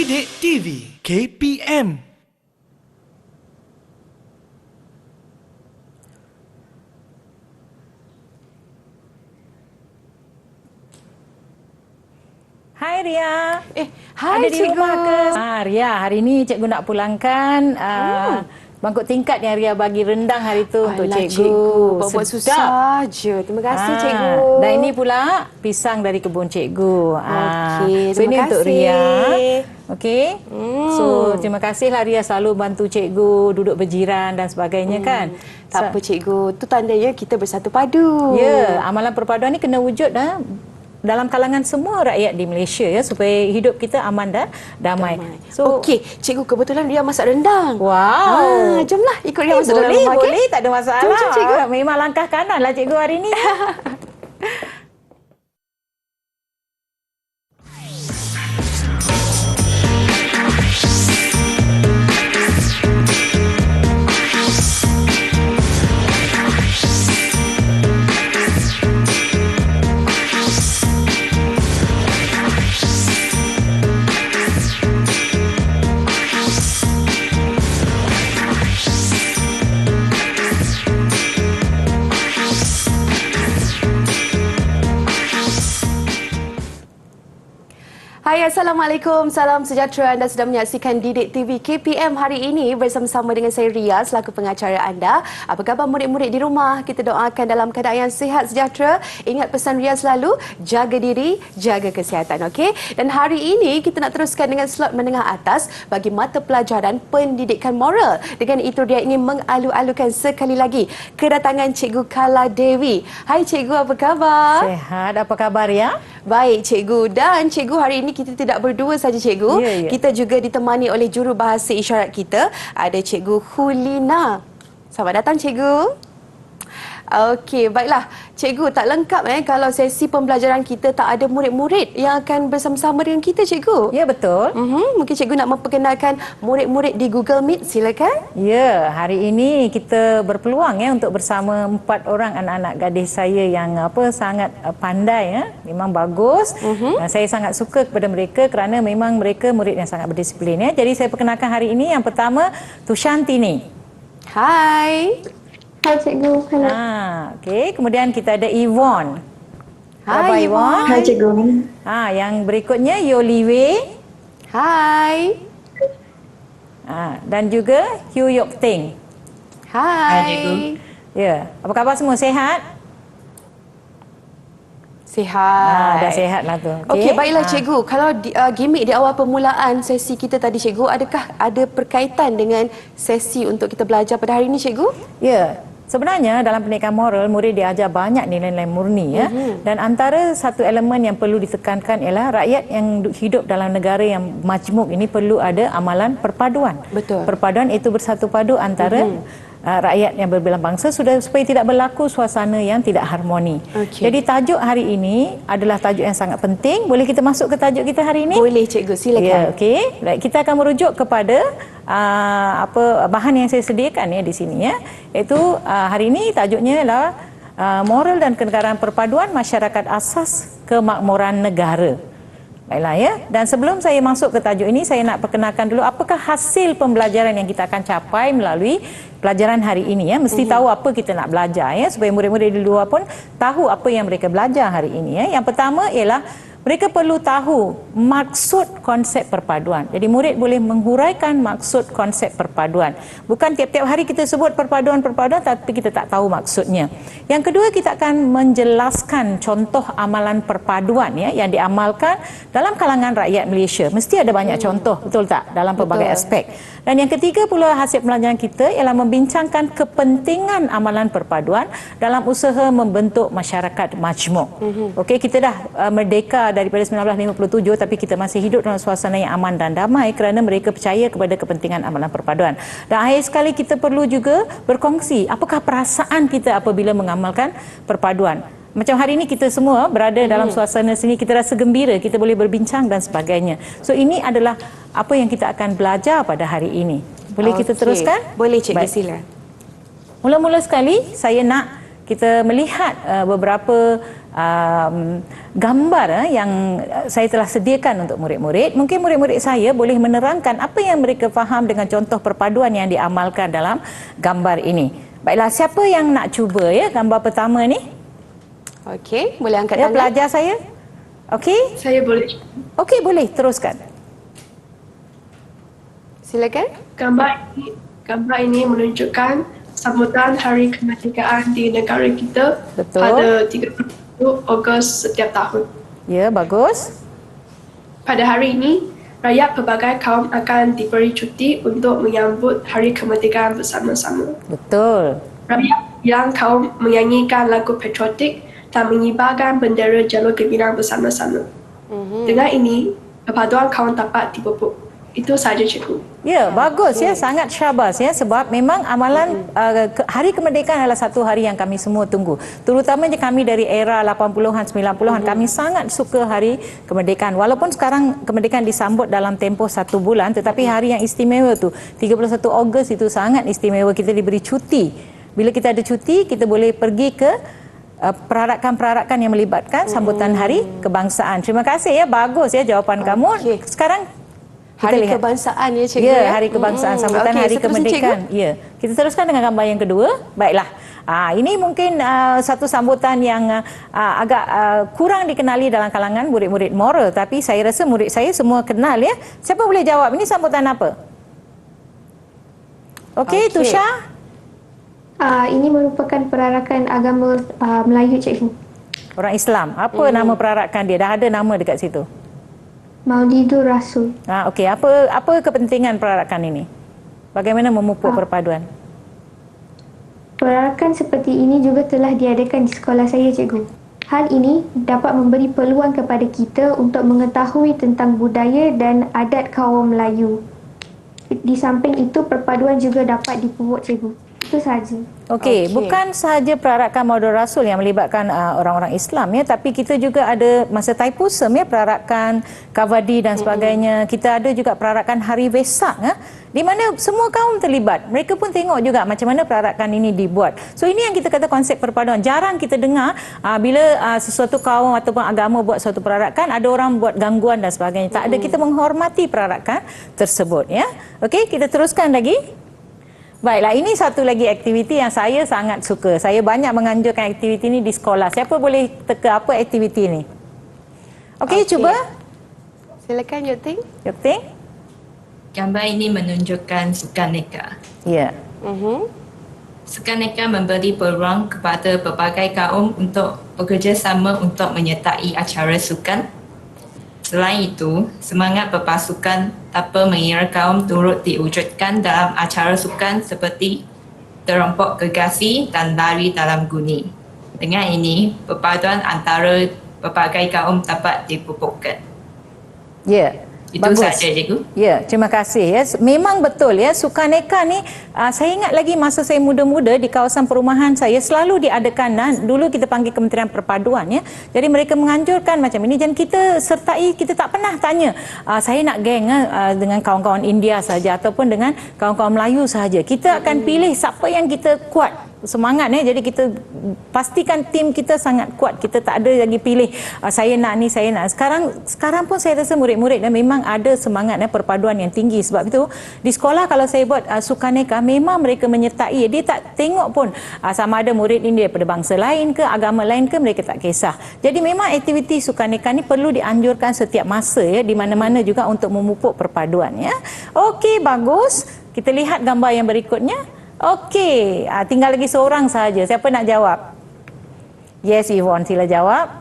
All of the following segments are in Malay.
Didik TV KPM. Hai Ria. Hai ada di cikgu. rumah ke? Ria, hari ni cikgu nak pulangkan bangkuk tingkat yang Ria bagi rendang hari tu untuk cikgu. Buat susah je. Terima kasih cikgu. Dan ini pula pisang dari kebun cikgu. Okey, so ini terima untuk kasih. Ria. Okey. So terima kasihlah Ria selalu bantu cikgu duduk berjiran dan sebagainya kan. Tak apa cikgu. Tu tandanya kita bersatu padu. Ya, amalan perpaduan ni kena wujud dalam kalangan semua rakyat di Malaysia ya, supaya hidup kita aman dan damai. So, okey, cikgu kebetulan Ria masak rendang. Wow. Jomlah ikut Ria masuk dalam rumah. Boleh, tak ada masalah. Jom, cikgu. Memang langkah kanan lah cikgu hari ni. Hai, Assalamualaikum. Salam sejahtera. Anda sedang menyaksikan Didik TV KPM hari ini bersama-sama dengan saya Ria selaku pengacara anda. Apa khabar murid-murid di rumah? Kita doakan dalam keadaan yang sihat sejahtera. Ingat pesan Ria selalu, jaga diri, jaga kesihatan. Okey? Dan hari ini kita nak teruskan dengan slot menengah atas bagi mata pelajaran pendidikan moral. Dengan itu dia ingin mengalu-alukan sekali lagi kedatangan Cikgu Kala Dewi. Hai Cikgu, apa khabar? Sehat, apa khabar ya? Baik cikgu, dan cikgu hari ini kita tidak berdua saja cikgu. Ya. Kita juga ditemani oleh jurubahasa isyarat kita, ada Cikgu Hulina. Selamat datang cikgu. Okey, baiklah. Cikgu, tak lengkap kalau sesi pembelajaran kita tak ada murid-murid yang akan bersama-sama dengan kita cikgu. Ya, betul. Mungkin cikgu nak memperkenalkan murid-murid di Google Meet, silakan. Ya, hari ini kita berpeluang untuk bersama 4 orang anak-anak gadis saya yang sangat pandai ya. Memang bagus. Saya sangat suka kepada mereka kerana memang mereka murid yang sangat berdisiplin ya. Jadi saya perkenalkan hari ini yang pertama Tushantini. Hai. Hai cikgu. Hello. Okey, kemudian kita ada Yvonne. Hai Yvonne. Hai cikgu. Yang berikutnya Yoliwe. Hai. Dan juga Hugh Yok Ting. Hai. cikgu. Ya, apa khabar semua, sehat? Sihat. Dah sehat lah tu. Okey, baiklah cikgu. Kalau gimmick di awal permulaan sesi kita tadi cikgu, adakah ada berkaitan dengan sesi untuk kita belajar pada hari ini cikgu? Ya, sebenarnya dalam pendidikan moral, murid diajar banyak nilai-nilai murni ya. Dan antara satu elemen yang perlu ditekankan ialah rakyat yang hidup dalam negara yang majmuk ini perlu ada amalan perpaduan. Betul. Perpaduan itu bersatu padu antara rakyat yang berbelang bangsa supaya tidak berlaku suasana yang tidak harmoni. Okey. Jadi tajuk hari ini adalah tajuk yang sangat penting. Boleh kita masuk ke tajuk kita hari ini? Boleh cikgu, silakan. Ya, okey. Baik, kita akan merujuk kepada bahan yang saya sediakan di sini ya. Iaitu hari ini tajuknya adalah moral dan kenegaraan perpaduan masyarakat asas kemakmuran negara. Baiklah ya. Dan sebelum saya masuk ke tajuk ini, saya nak perkenalkan dulu apakah hasil pembelajaran yang kita akan capai melalui pelajaran hari ini ya. Mesti tahu apa kita nak belajar ya, supaya murid-murid di luar pun tahu apa yang mereka belajar hari ini ya. Yang pertama ialah mereka perlu tahu maksud konsep perpaduan. Jadi murid boleh menghuraikan maksud konsep perpaduan. Bukan tiap-tiap hari kita sebut perpaduan-perpaduan tapi kita tak tahu maksudnya. Yang kedua, kita akan menjelaskan contoh amalan perpaduan ya yang diamalkan dalam kalangan rakyat Malaysia. Mesti ada banyak contoh, betul tak? Dalam pelbagai aspek. Dan yang ketiga pula hasil pelajaran kita ialah membincangkan kepentingan amalan perpaduan dalam usaha membentuk masyarakat majmuk. Okey, kita dah merdeka daripada 1957 tapi kita masih hidup dalam suasana yang aman dan damai kerana mereka percaya kepada kepentingan amalan perpaduan. Dan akhir sekali kita perlu juga berkongsi apakah perasaan kita apabila mengamalkan perpaduan. Macam hari ini kita semua berada dalam suasana sini, kita rasa gembira, kita boleh berbincang dan sebagainya. So ini adalah apa yang kita akan belajar pada hari ini. Boleh kita teruskan? Boleh cikgu, Baik. sila. Mula-mula sekali saya nak kita melihat beberapa gambar yang saya telah sediakan untuk murid-murid. Mungkin murid-murid saya boleh menerangkan apa yang mereka faham dengan contoh perpaduan yang diamalkan dalam gambar ini. Baiklah, siapa yang nak cuba ya gambar pertama ni? Okey, boleh angkat Ya, tangan. pelajar saya. Okey? Saya boleh. Okey, boleh teruskan. Silakan. Gambar ini menunjukkan sambutan Hari Kemerdekaan di negara kita Betul. pada 31 Ogos setiap tahun. Ya, bagus. Pada hari ini, rakyat pelbagai kaum akan diberi cuti untuk menyambut Hari Kemerdekaan bersama-sama. Betul. Rakyat yang kaum menyanyikan lagu patriotik dan mengibarkan bendera Jalur Gemilang bersama-sama. Dengan ini, perpaduan kaum dapat dipupuk. Itu sahaja, cikgu. Ya, bagus ya, sangat syabas ya, sebab memang amalan Hari Kemerdekaan adalah satu hari yang kami semua tunggu. Terutamanya kami dari era 80-an 90-an, kami sangat suka Hari Kemerdekaan. Walaupun sekarang kemerdekaan disambut dalam tempoh 1 bulan, tetapi hari yang istimewa tu 31 Ogos itu sangat istimewa, kita diberi cuti. Bila kita ada cuti, kita boleh pergi ke perarakan-perarakan yang melibatkan sambutan Hari Kebangsaan. Terima kasih ya, bagus ya jawapan kamu. Sekarang kita Hari lihat. Kebangsaan ya, cikgu. Ya, Hari Kebangsaan, sambutan Okey, Hari seterusnya, Kemerdekaan. Ya, kita teruskan dengan gambar yang kedua. Baiklah. Ini mungkin satu sambutan yang agak kurang dikenali dalam kalangan murid-murid moral, tapi saya rasa murid saya semua kenal ya. Siapa boleh jawab? Ini sambutan apa? Okey, Tusha. Ini merupakan perarakan agama Melayu, cikgu. Orang Islam. Apa nama perarakan dia? Dah ada nama dekat situ. Maulidur Rasul. Okey, apa kepentingan perarakan ini? Bagaimana memupuk perpaduan? Perarakan seperti ini juga telah diadakan di sekolah saya, cikgu. Hal ini dapat memberi peluang kepada kita untuk mengetahui tentang budaya dan adat kaum Melayu. Di samping itu, perpaduan juga dapat dipupuk, cikgu. Itu sahaja. Okey, bukan sahaja perarakan Maulidur Rasul yang melibatkan orang-orang Islam ya, tapi kita juga ada masa Thaipusam ya, perarakan Kavadi dan sebagainya. Kita ada juga perarakan Hari Vesak ya, di mana semua kaum terlibat. Mereka pun tengok juga macam mana perarakan ini dibuat. So ini yang kita kata konsep perpaduan. Jarang kita dengar bila sesuatu kaum ataupun agama buat suatu perarakan, ada orang buat gangguan dan sebagainya. Tak ada, kita menghormati perarakan tersebut ya. Okey, kita teruskan lagi. Baiklah, ini satu lagi aktiviti yang saya sangat suka. Saya banyak menganjurkan aktiviti ini di sekolah. Siapa boleh teka apa aktiviti ini? Okey, cuba. Silakan, Yuk Ting. Yuk Ting. Gambar ini menunjukkan sukan neka. Ya. Sukan neka memberi peluang kepada pelbagai kaum untuk bekerjasama untuk menyertai acara sukan. Selain itu, semangat berpasukan tanpa mengira kaum turut diwujudkan dalam acara sukan seperti terompok gergasi dan lari dalam guni. Dengan ini, perpaduan antara pelbagai kaum dapat dipupukkan. Ya. Itu sahaja, cikgu. Ya, terima kasih ya. Memang betul ya, sukan neka ni saya ingat lagi masa saya muda-muda di kawasan perumahan saya selalu diadakan. Dulu kita panggil Kementerian Perpaduan ya. Jadi mereka menganjurkan macam ini dan kita sertai, kita tak pernah tanya saya nak geng dengan kawan-kawan India saja ataupun dengan kawan-kawan Melayu saja. Kita akan pilih siapa yang kita kuat semangat jadi kita pastikan tim kita sangat kuat. Kita tak ada lagi pilih saya nak ni, saya nak. Sekarang pun saya rasa murid-murid memang ada semangat perpaduan yang tinggi. Sebab itu di sekolah kalau saya buat sukan neka, memang mereka menyertai. Dia tak tengok pun sama ada murid ini daripada bangsa lain ke, agama lain ke, mereka tak kisah. Jadi memang aktiviti sukan neka ni perlu dianjurkan setiap masa ya, di mana-mana juga untuk memupuk perpaduan ya. Okey, bagus. Kita lihat gambar yang berikutnya. Okey, tinggal lagi seorang sahaja. Siapa nak jawab? Yes, Yvonne, sila jawab.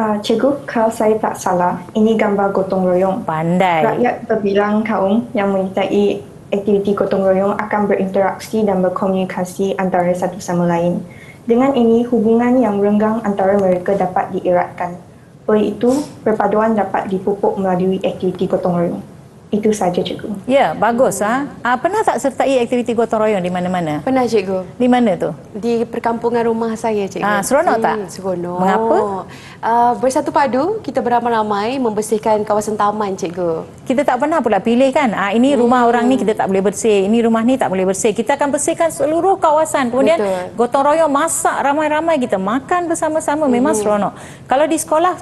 Cikgu, kalau saya tak salah, ini gambar gotong royong. Pandai. Rakyat berbilang kaum yang menyertai aktiviti gotong royong akan berinteraksi dan berkomunikasi antara satu sama lain. Dengan ini, hubungan yang renggang antara mereka dapat dieratkan. Oleh itu, perpaduan dapat dipupuk melalui aktiviti gotong royong. Itu saja cikgu. Ya, bagus. Pernah tak sertai aktiviti gotong royong di mana-mana? Pernah cikgu. Di mana tu? Di perkampungan rumah saya cikgu. Seronok tak? Seronok. Mengapa? Bersatu padu, kita beramai-ramai membersihkan kawasan taman cikgu. Kita tak pernah pula pilih kan, ini rumah orang ni kita tak boleh bersih, ini rumah ni tak boleh bersih. Kita akan bersihkan seluruh kawasan. Kemudian gotong royong masak ramai-ramai, kita makan bersama-sama, memang seronok. Kalau di sekolah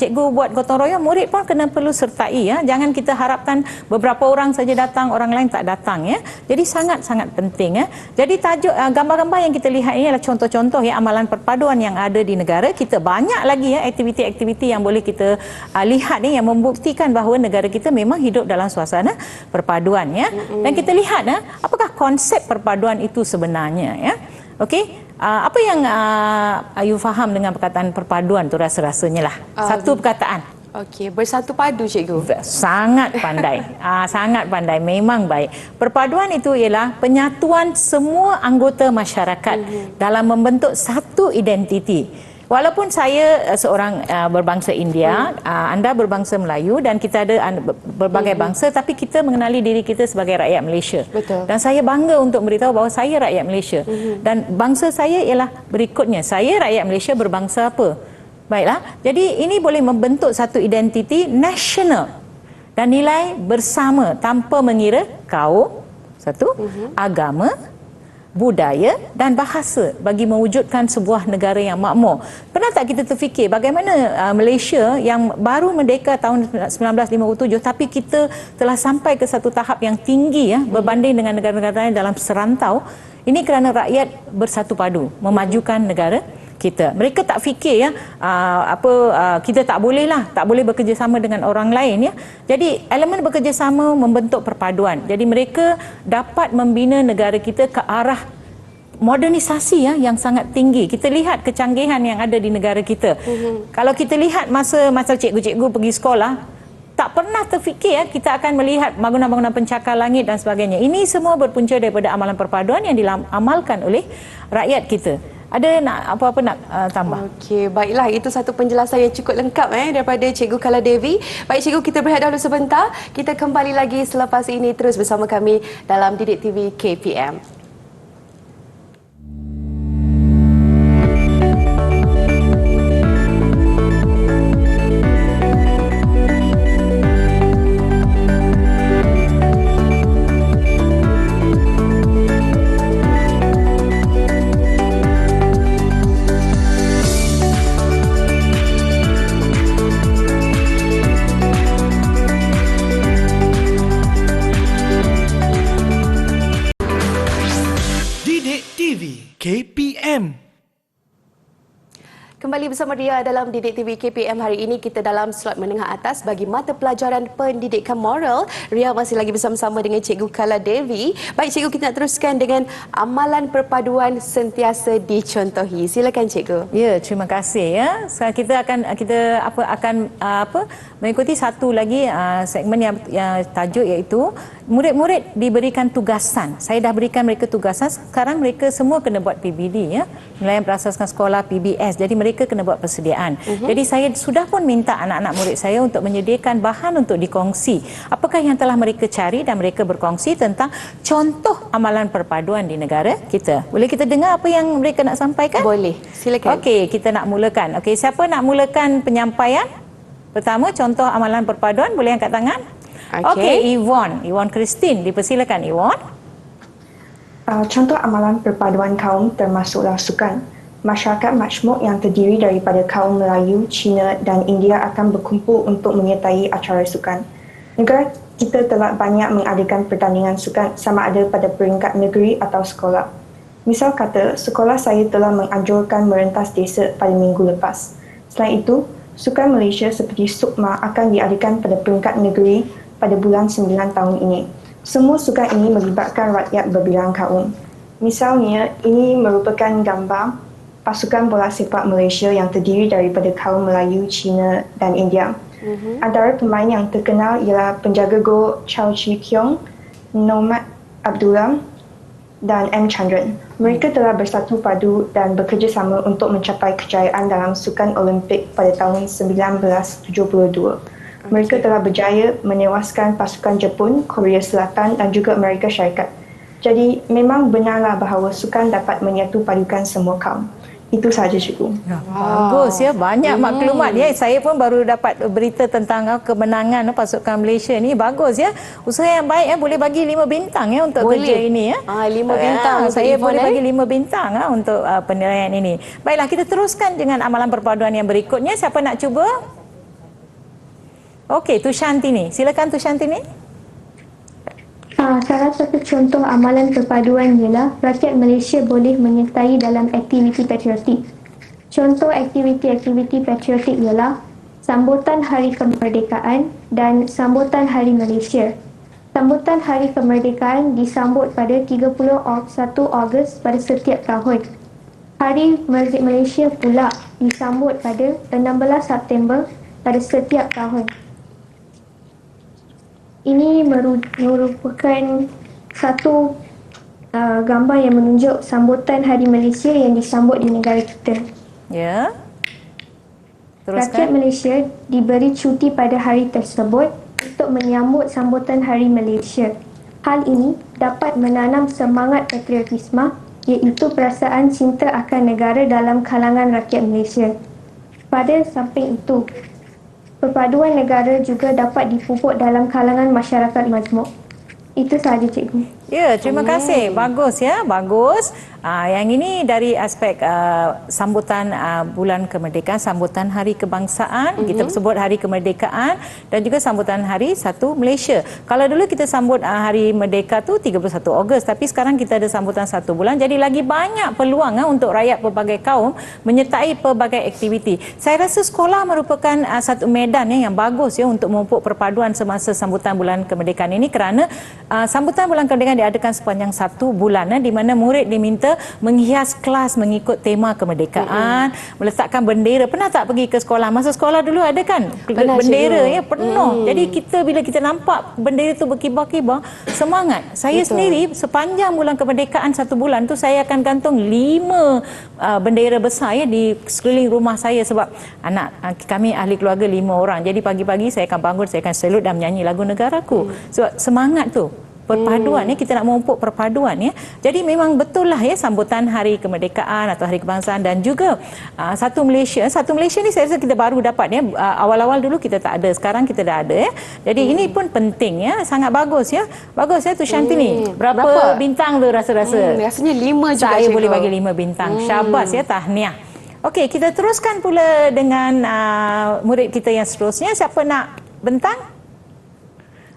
cikgu buat gotong royong, murid pun kena perlu sertai ya. Jangan kita harapkan beberapa orang saja datang, orang lain tak datang ya. Jadi sangat-sangat penting ya. Jadi tajuk gambar-gambar yang kita lihat ini adalah contoh-contoh ya amalan perpaduan yang ada di negara kita. Banyak lagi ya aktiviti-aktiviti yang boleh kita lihat ni yang membuktikan bahawa negara kita memang hidup dalam suasana perpaduan ya. Dan kita lihat apakah konsep perpaduan itu sebenarnya ya. Okey, apa yang you faham dengan perkataan perpaduan tu rasa-rasanya lah. Satu perkataan. Okey, bersatu padu cikgu. Sangat pandai. Sangat pandai, memang baik. Perpaduan itu ialah penyatuan semua anggota masyarakat dalam membentuk satu identiti. Walaupun saya seorang berbangsa India, anda berbangsa Melayu dan kita ada berbagai bangsa, tapi kita mengenali diri kita sebagai rakyat Malaysia. Betul. Dan saya bangga untuk beritahu bahawa saya rakyat Malaysia. Dan bangsa saya ialah berikutnya. Saya rakyat Malaysia berbangsa apa? Baiklah, jadi ini boleh membentuk satu identiti nasional dan nilai bersama tanpa mengira kaum, agama, budaya dan bahasa bagi mewujudkan sebuah negara yang makmur. Pernah tak kita terfikir bagaimana Malaysia yang baru merdeka tahun 1957 tapi kita telah sampai ke satu tahap yang tinggi ya berbanding dengan negara-negara lain dalam serantau. Ini kerana rakyat bersatu padu memajukan negara kita. Mereka tak fikir ya kita tak boleh bekerjasama dengan orang lain ya. Jadi elemen bekerjasama membentuk perpaduan. Jadi mereka dapat membina negara kita ke arah modernisasi ya yang sangat tinggi. Kita lihat kecanggihan yang ada di negara kita. Kalau kita lihat masa cikgu-cikgu pergi sekolah, tak pernah terfikir ya kita akan melihat bangunan-bangunan pencakar langit dan sebagainya. Ini semua berpunca daripada amalan perpaduan yang diamalkan oleh rakyat kita. Ada nak apa-apa nak tambah? Okey, baiklah, itu satu penjelasan yang cukup lengkap daripada Cikgu Kaladevi. Baik cikgu, kita berehat dahulu sebentar. Kita kembali lagi selepas ini terus bersama kami dalam Didik TV KPM. KPM. Kembali bersama Ria dalam Didik TV KPM. Hari ini kita dalam slot menengah atas bagi mata pelajaran pendidikan moral. Ria masih lagi bersama-sama dengan Cikgu Kaladevi. Baik cikgu, kita nak teruskan dengan amalan perpaduan sentiasa dicontohi. Silakan cikgu. Ya, terima kasih ya. Kita akan mengikuti satu lagi segmen yang tajuk iaitu murid-murid diberikan tugasan. Saya dah berikan mereka tugasan, sekarang mereka semua kena buat PBD ya. Nilaian berasaskan sekolah PBS. Jadi mereka kena buat persediaan. Jadi saya sudah pun minta anak-anak murid saya untuk menyediakan bahan untuk dikongsi. Apakah yang telah mereka cari dan mereka berkongsi tentang contoh amalan perpaduan di negara kita. Boleh kita dengar apa yang mereka nak sampaikan? Boleh, silakan. Okey, kita nak mulakan. Okey, siapa nak mulakan penyampaian? Pertama, contoh amalan perpaduan, boleh angkat tangan? Okey, Yvonne Christine, dipersilakan Yvonne. Contoh amalan perpaduan kaum termasuklah sukan. Masyarakat majmuk yang terdiri daripada kaum Melayu, Cina dan India akan berkumpul untuk menyertai acara sukan. Negara kita telah banyak mengadakan pertandingan sukan sama ada pada peringkat negeri atau sekolah. Misal kata, sekolah saya telah menganjurkan merentas desa pada minggu lepas. Selain itu, sukan Malaysia seperti Sukma akan diadakan pada peringkat negeri pada bulan 9 tahun ini. Semua sukan ini melibatkan rakyat berbilang kaum. Misalnya, ini merupakan gambar pasukan bola sepak Malaysia yang terdiri daripada kaum Melayu, Cina dan India. Antara pemain yang terkenal ialah penjaga gol Chow Chi Kiong, Nomad Abdullah dan M. Chandran. Mereka telah bersatu padu dan bekerjasama untuk mencapai kejayaan dalam sukan Olimpik pada tahun 1972. Mereka telah berjaya menewaskan pasukan Jepun, Korea Selatan dan juga Amerika Syarikat. Jadi memang benarlah bahawa sukan dapat menyatu padukan semua kaum. Itu sahaja cikgu. Bagus ya, banyak maklumat ya. Saya pun baru dapat berita tentang kemenangan pasukan Malaysia ni. Bagus ya. Usaha yang baik ya, boleh bagi 5 bintang ya untuk kerja ini ya. 5 bintang. Saya boleh bagi 5 bintang untuk penilaian ini. Baiklah, kita teruskan dengan amalan perpaduan yang berikutnya. Siapa nak cuba? Okey, Tu Syantini. Silakan Tu Syantini. Salah satu contoh amalan perpaduan ialah rakyat Malaysia boleh menyertai dalam aktiviti patriotik. Contoh aktiviti-aktiviti patriotik ialah sambutan Hari Kemerdekaan dan sambutan Hari Malaysia. Sambutan Hari Kemerdekaan disambut pada 31 Ogos pada setiap tahun. Hari Merdeka Malaysia pula disambut pada 16 September pada setiap tahun. Ini merupakan satu gambar yang menunjuk sambutan Hari Malaysia yang disambut di negara kita. Ya. Rakyat Teruskan. Malaysia diberi cuti pada hari tersebut untuk menyambut sambutan Hari Malaysia. Hal ini dapat menanam semangat patriotisme, iaitu perasaan cinta akan negara dalam kalangan rakyat Malaysia. Pada samping itu, perpaduan negara juga dapat dipupuk dalam kalangan masyarakat majmuk. Itu sahaja cikgu. Ya, terima kasih. Bagus ya, bagus. Yang ini dari aspek sambutan bulan kemerdekaan, sambutan Hari Kebangsaan, kita sebut Hari Kemerdekaan dan juga sambutan Hari Satu Malaysia. Kalau dulu kita sambut Hari Merdeka tu 31 Ogos, tapi sekarang kita ada sambutan 1 bulan. Jadi lagi banyak peluang untuk rakyat pelbagai kaum menyertai pelbagai aktiviti. Saya rasa sekolah merupakan satu medan yang bagus ya untuk memupuk perpaduan semasa sambutan bulan kemerdekaan ini, kerana sambutan bulan kemerdekaan diadakan sepanjang 1 bulan di mana murid diminta menghias kelas mengikut tema kemerdekaan, meletakkan bendera. Pernah tak pergi ke sekolah? Masa sekolah dulu ada kan bendera ya penuh. Jadi kita bila kita nampak bendera tu berkibar-kibar, semangat. Saya sendiri sepanjang bulan kemerdekaan 1 bulan tu saya akan gantung 5 bendera besar ya di sekeliling rumah saya, sebab kami ahli keluarga 5 orang. Jadi pagi-pagi saya akan bangun, saya akan salut dan menyanyi lagu negaraku. Sebab semangat tu perpaduan ya, kita nak memupuk perpaduan ya. Jadi memang betul lah ya, sambutan Hari Kemerdekaan atau Hari Kebangsaan dan juga Satu Malaysia. Satu Malaysia ni saya rasa kita baru dapat ya. Awal-awal dulu kita tak ada, sekarang kita dah ada ya. Jadi ini pun penting ya, sangat bagus ya. Bagus ya Tu Syantini. Berapa bintang tu rasa-rasa? Rasanya 5 juga. Saya boleh bagi 5 bintang. Syabas ya, tahniah. Okey, kita teruskan pula dengan murid kita yang seterusnya. Siapa nak bentang?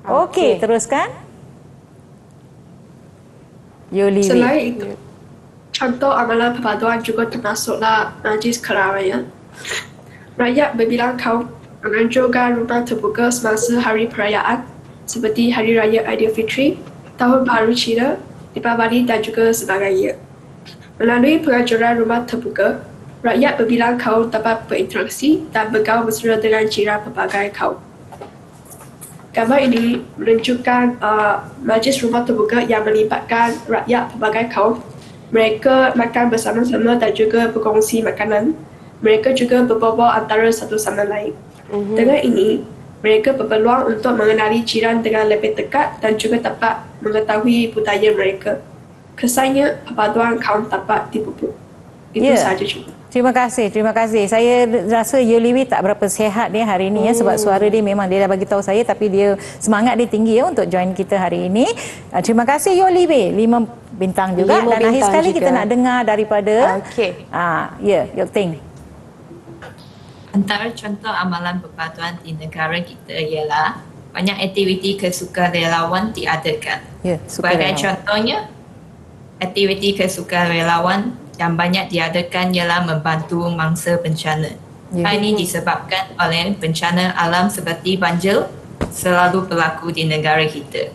Okey, teruskan. Yoli. Selain itu, contoh amalan perpaduan juga termasuklah Majlis Kelalaian. Rakyat berbilang kaum menganjurkan rumah terbuka semasa hari perayaan seperti Hari Raya Aidilfitri, Tahun Baru Cina, Deepavali dan juga sebagainya. Melalui penganjuran rumah terbuka, rakyat berbilang kaum dapat berinteraksi dan bergaul mesra dengan jiran pelbagai kaum. Gambar ini menunjukkan majlis rumah terbuka yang melibatkan rakyat pelbagai kaum. Mereka makan bersama-sama dan juga berkongsi makanan. Mereka juga berbual antara satu sama lain. Dengan ini, mereka berpeluang untuk mengenali jiran dengan lebih dekat dan juga dapat mengetahui budaya mereka. Kesannya, perpaduan kaum dapat dipupuk. Itu sahaja juga. Terima kasih, terima kasih. Saya rasa Yoliwi tak berapa sihat dia hari ini ya, sebab suara dia memang dia dah bagi tahu saya, tapi dia semangat dia tinggi ya untuk join kita hari ini. Terima kasih Yoliwi, 5 bintang juga. Dan akhir sekali juga kita nak dengar daripada Yok Ting. Antara contoh amalan perpaduan di negara kita ialah banyak aktiviti kesukarelawan diadakan. Sebagai contohnya, aktiviti kesukarelawan yang banyak diadakan ialah membantu mangsa bencana. Hal ini disebabkan oleh bencana alam seperti banjir selalu berlaku di negara kita.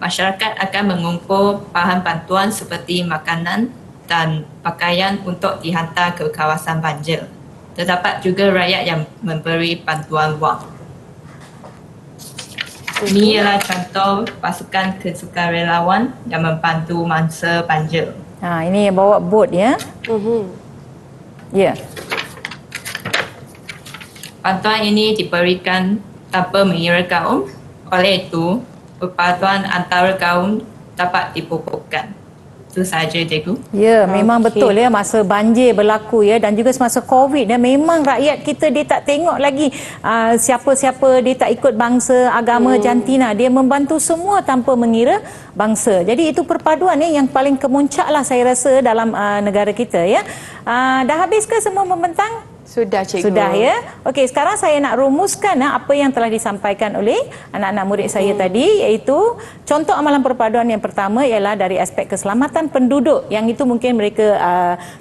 Masyarakat akan mengumpul bahan bantuan seperti makanan dan pakaian untuk dihantar ke kawasan banjir. Terdapat juga rakyat yang memberi bantuan wang. Ini ialah contoh pasukan kesukarelawan yang membantu mangsa banjir. Ini yang bawa bot ya. Ya. Bantuan ini diberikan tanpa mengira kaum, oleh itu perpaduan antara kaum dapat dipupukkan. Itu sahaja, Cikgu. Ya, memang betul ya, masa banjir berlaku ya, dan juga semasa Covid ya, memang rakyat kita dia tak tengok lagi siapa-siapa, dia tak ikut bangsa, agama, jantina, dia membantu semua tanpa mengira bangsa. Jadi itu perpaduan ya yang paling kemuncak lah saya rasa dalam negara kita ya. Dah habis ke semua membentang? Sudah, Cikgu. Sudah ya. Okey, sekarang saya nak rumuskan apa yang telah disampaikan oleh anak-anak murid saya tadi, iaitu contoh amalan perpaduan yang pertama ialah dari aspek keselamatan penduduk. Yang itu mungkin mereka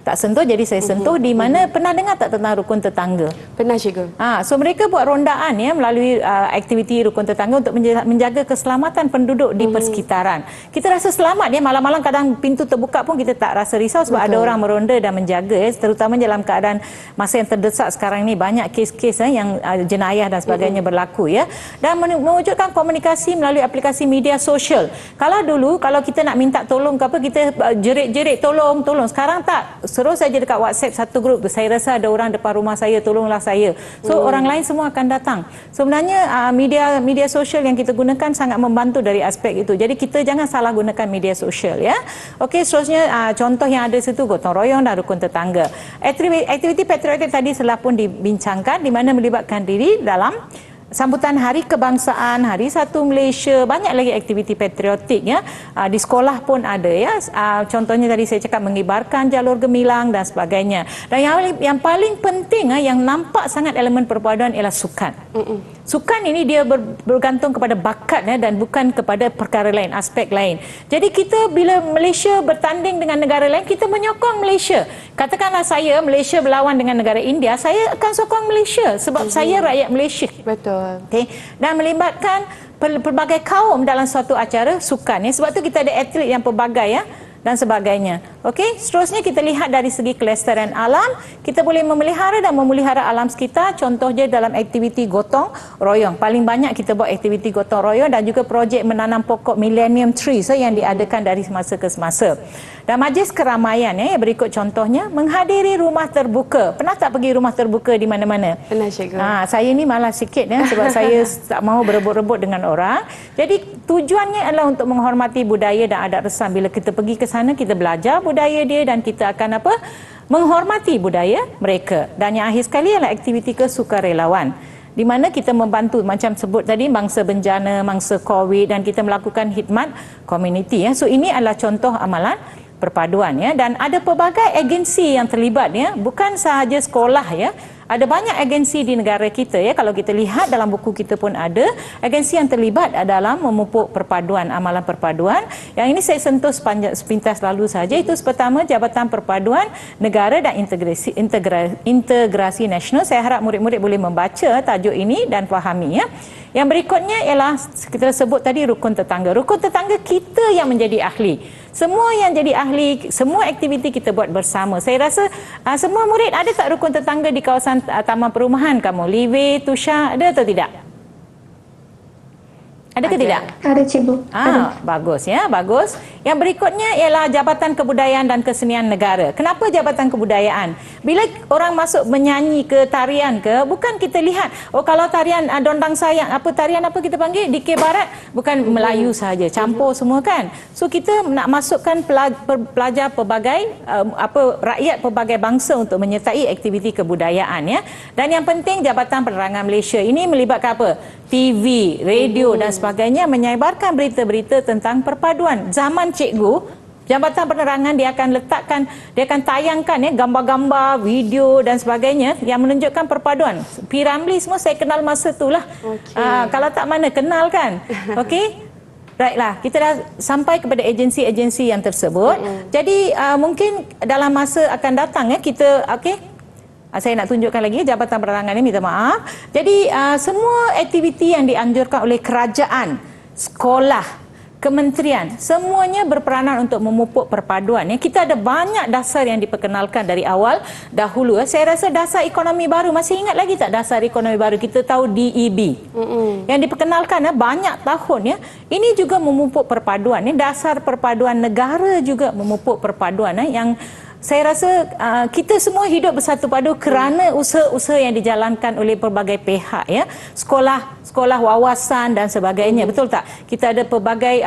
tak sentuh, jadi saya sentuh. Di mana pernah dengar tak tentang rukun tetangga? Pernah, Cikgu. So mereka buat rondaan ya melalui aktiviti rukun tetangga untuk menjaga keselamatan penduduk di persekitaran. Kita rasa selamat ya, malam-malam kadang pintu terbuka pun kita tak rasa risau sebab ada orang meronda dan menjaga ya, terutama dalam keadaan masa yang terdesak sekarang ni, banyak kes-kes yang jenayah dan sebagainya berlaku ya. Dan mewujudkan komunikasi melalui aplikasi media sosial. Kalau dulu kalau kita nak minta tolong ke apa, kita jerit-jerit tolong. Sekarang tak, terus saja dekat WhatsApp satu grup, saya rasa ada orang depan rumah saya, tolonglah saya. So orang lain semua akan datang. Sebenarnya media sosial yang kita gunakan sangat membantu dari aspek itu. Jadi kita jangan salah gunakan media sosial ya. Okey, seterusnya contoh yang ada situ gotong royong dan rukun tetangga. Aktiviti patriotik tadi telah pun dibincangkan, di mana melibatkan diri dalam sambutan Hari Kebangsaan, Hari Satu Malaysia, banyak lagi aktiviti patriotik ya. Di sekolah pun ada ya. Contohnya tadi saya cakap mengibarkan jalur gemilang dan sebagainya. Dan yang paling penting yang nampak sangat elemen perpaduan ialah sukan. Sukan ini dia bergantung kepada bakat dan bukan kepada perkara lain, aspek lain. Jadi kita bila Malaysia bertanding dengan negara lain, kita menyokong Malaysia. Katakanlah saya Malaysia berlawan dengan negara India, saya akan sokong Malaysia sebab saya rakyat Malaysia. Betul. Okay. Dan melibatkan pelbagai kaum dalam suatu acara sukan ya. Sebab tu kita ada atlet yang pelbagai ya dan sebagainya. Okey, seterusnya kita lihat dari segi kelestarian alam, kita boleh memelihara dan memelihara alam sekitar, contohnya dalam aktiviti gotong royong. Paling banyak kita buat aktiviti gotong royong dan juga projek menanam pokok Millennium Trees yang diadakan dari semasa ke semasa. Dan majlis keramaian yang berikut contohnya, menghadiri rumah terbuka. Pernah tak pergi rumah terbuka di mana-mana? Pernah, Cikgu. Saya ni malas sikit ya, sebab saya tak mahu berebut-rebut dengan orang. Jadi tujuannya adalah untuk menghormati budaya dan adat resam. Bila kita pergi ke sana, kita belajar budaya dia dan kita akan menghormati budaya mereka. Dan yang akhir sekali adalah aktiviti kesukarelawan, di mana kita membantu macam sebut tadi mangsa bencana, mangsa Covid, dan kita melakukan khidmat komuniti ya. So ini adalah contoh amalan perpaduan ya, dan ada pelbagai agensi yang terlibat ya, bukan sahaja sekolah ya. Ada banyak agensi di negara kita ya. Kalau kita lihat dalam buku kita pun ada agensi yang terlibat dalam memupuk perpaduan, amalan perpaduan. Yang ini saya sentuh sepintas lalu saja. Itu pertama, Jabatan Perpaduan Negara dan Integrasi Nasional. Saya harap murid-murid boleh membaca tajuk ini dan fahami ya. Yang berikutnya ialah kita sebut tadi rukun tetangga. Rukun tetangga kita yang menjadi ahli. Semua yang jadi ahli, semua aktiviti kita buat bersama. Saya rasa semua murid ada tak rukun tetangga di kawasan taman perumahan kamu? Liwe, Tusha, ada atau tidak? Ada ke tidak? Ada, Cikgu. Bagus ya, bagus. Yang berikutnya ialah Jabatan Kebudayaan dan Kesenian Negara. Kenapa Jabatan Kebudayaan? Bila orang masuk menyanyi ke tarian ke, bukan kita lihat, kalau tarian Dondang Sayang, tarian apa kita panggil? Dikir Barat, bukan Melayu sahaja, campur semua kan. So kita nak masukkan pelajar pelbagai rakyat pelbagai bangsa untuk menyertai aktiviti kebudayaan ya. Dan yang penting Jabatan Penerangan Malaysia ini melibatkan apa? TV, radio dan sebagainya, menyebarkan berita-berita tentang perpaduan. Zaman cikgu, Jabatan Penerangan dia akan tayangkan gambar-gambar, video dan sebagainya yang menunjukkan perpaduan. P. Ramlee semua saya kenal masa itulah. Kalau tak mana kenal kan. Okey. Baiklah, kita dah sampai kepada agensi-agensi yang tersebut. Jadi mungkin dalam masa akan datang kita saya nak tunjukkan lagi Jabatan Penerangan ini, minta maaf. Jadi semua aktiviti yang dianjurkan oleh kerajaan, sekolah, kementerian, semuanya berperanan untuk memupuk perpaduan. Kita ada banyak dasar yang diperkenalkan dari awal dahulu. Saya rasa dasar ekonomi baru, masih ingat lagi tak dasar ekonomi baru? Kita tahu DEB. Yang diperkenalkan banyak tahun ya. Ini juga memupuk perpaduan. Dasar perpaduan negara juga memupuk perpaduan yang saya rasa kita semua hidup bersatu padu kerana usaha-usaha yang dijalankan oleh pelbagai pihak, ya. Sekolah wawasan dan sebagainya, betul tak? Kita ada pelbagai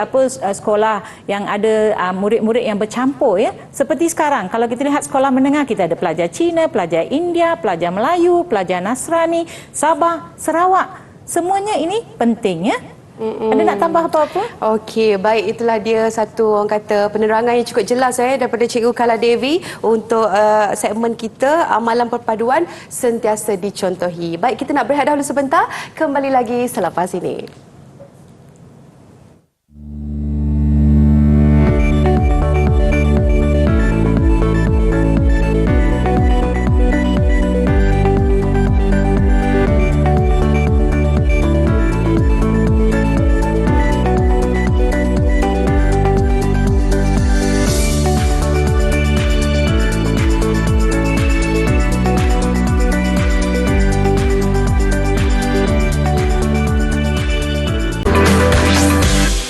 sekolah yang ada murid-murid yang bercampur, ya. Seperti sekarang kalau kita lihat sekolah menengah, kita ada pelajar Cina, pelajar India, pelajar Melayu, pelajar Nasrani, Sabah, Sarawak. Semuanya ini penting, ya. Ada nak tambah apa-apa? Okey, baik, itulah dia satu orang kata penerangan yang cukup jelas daripada Cikgu Kala Devi untuk segmen kita, amalan perpaduan sentiasa dicontohi. Baik, kita nak berehat dahulu sebentar, kembali lagi selepas ini.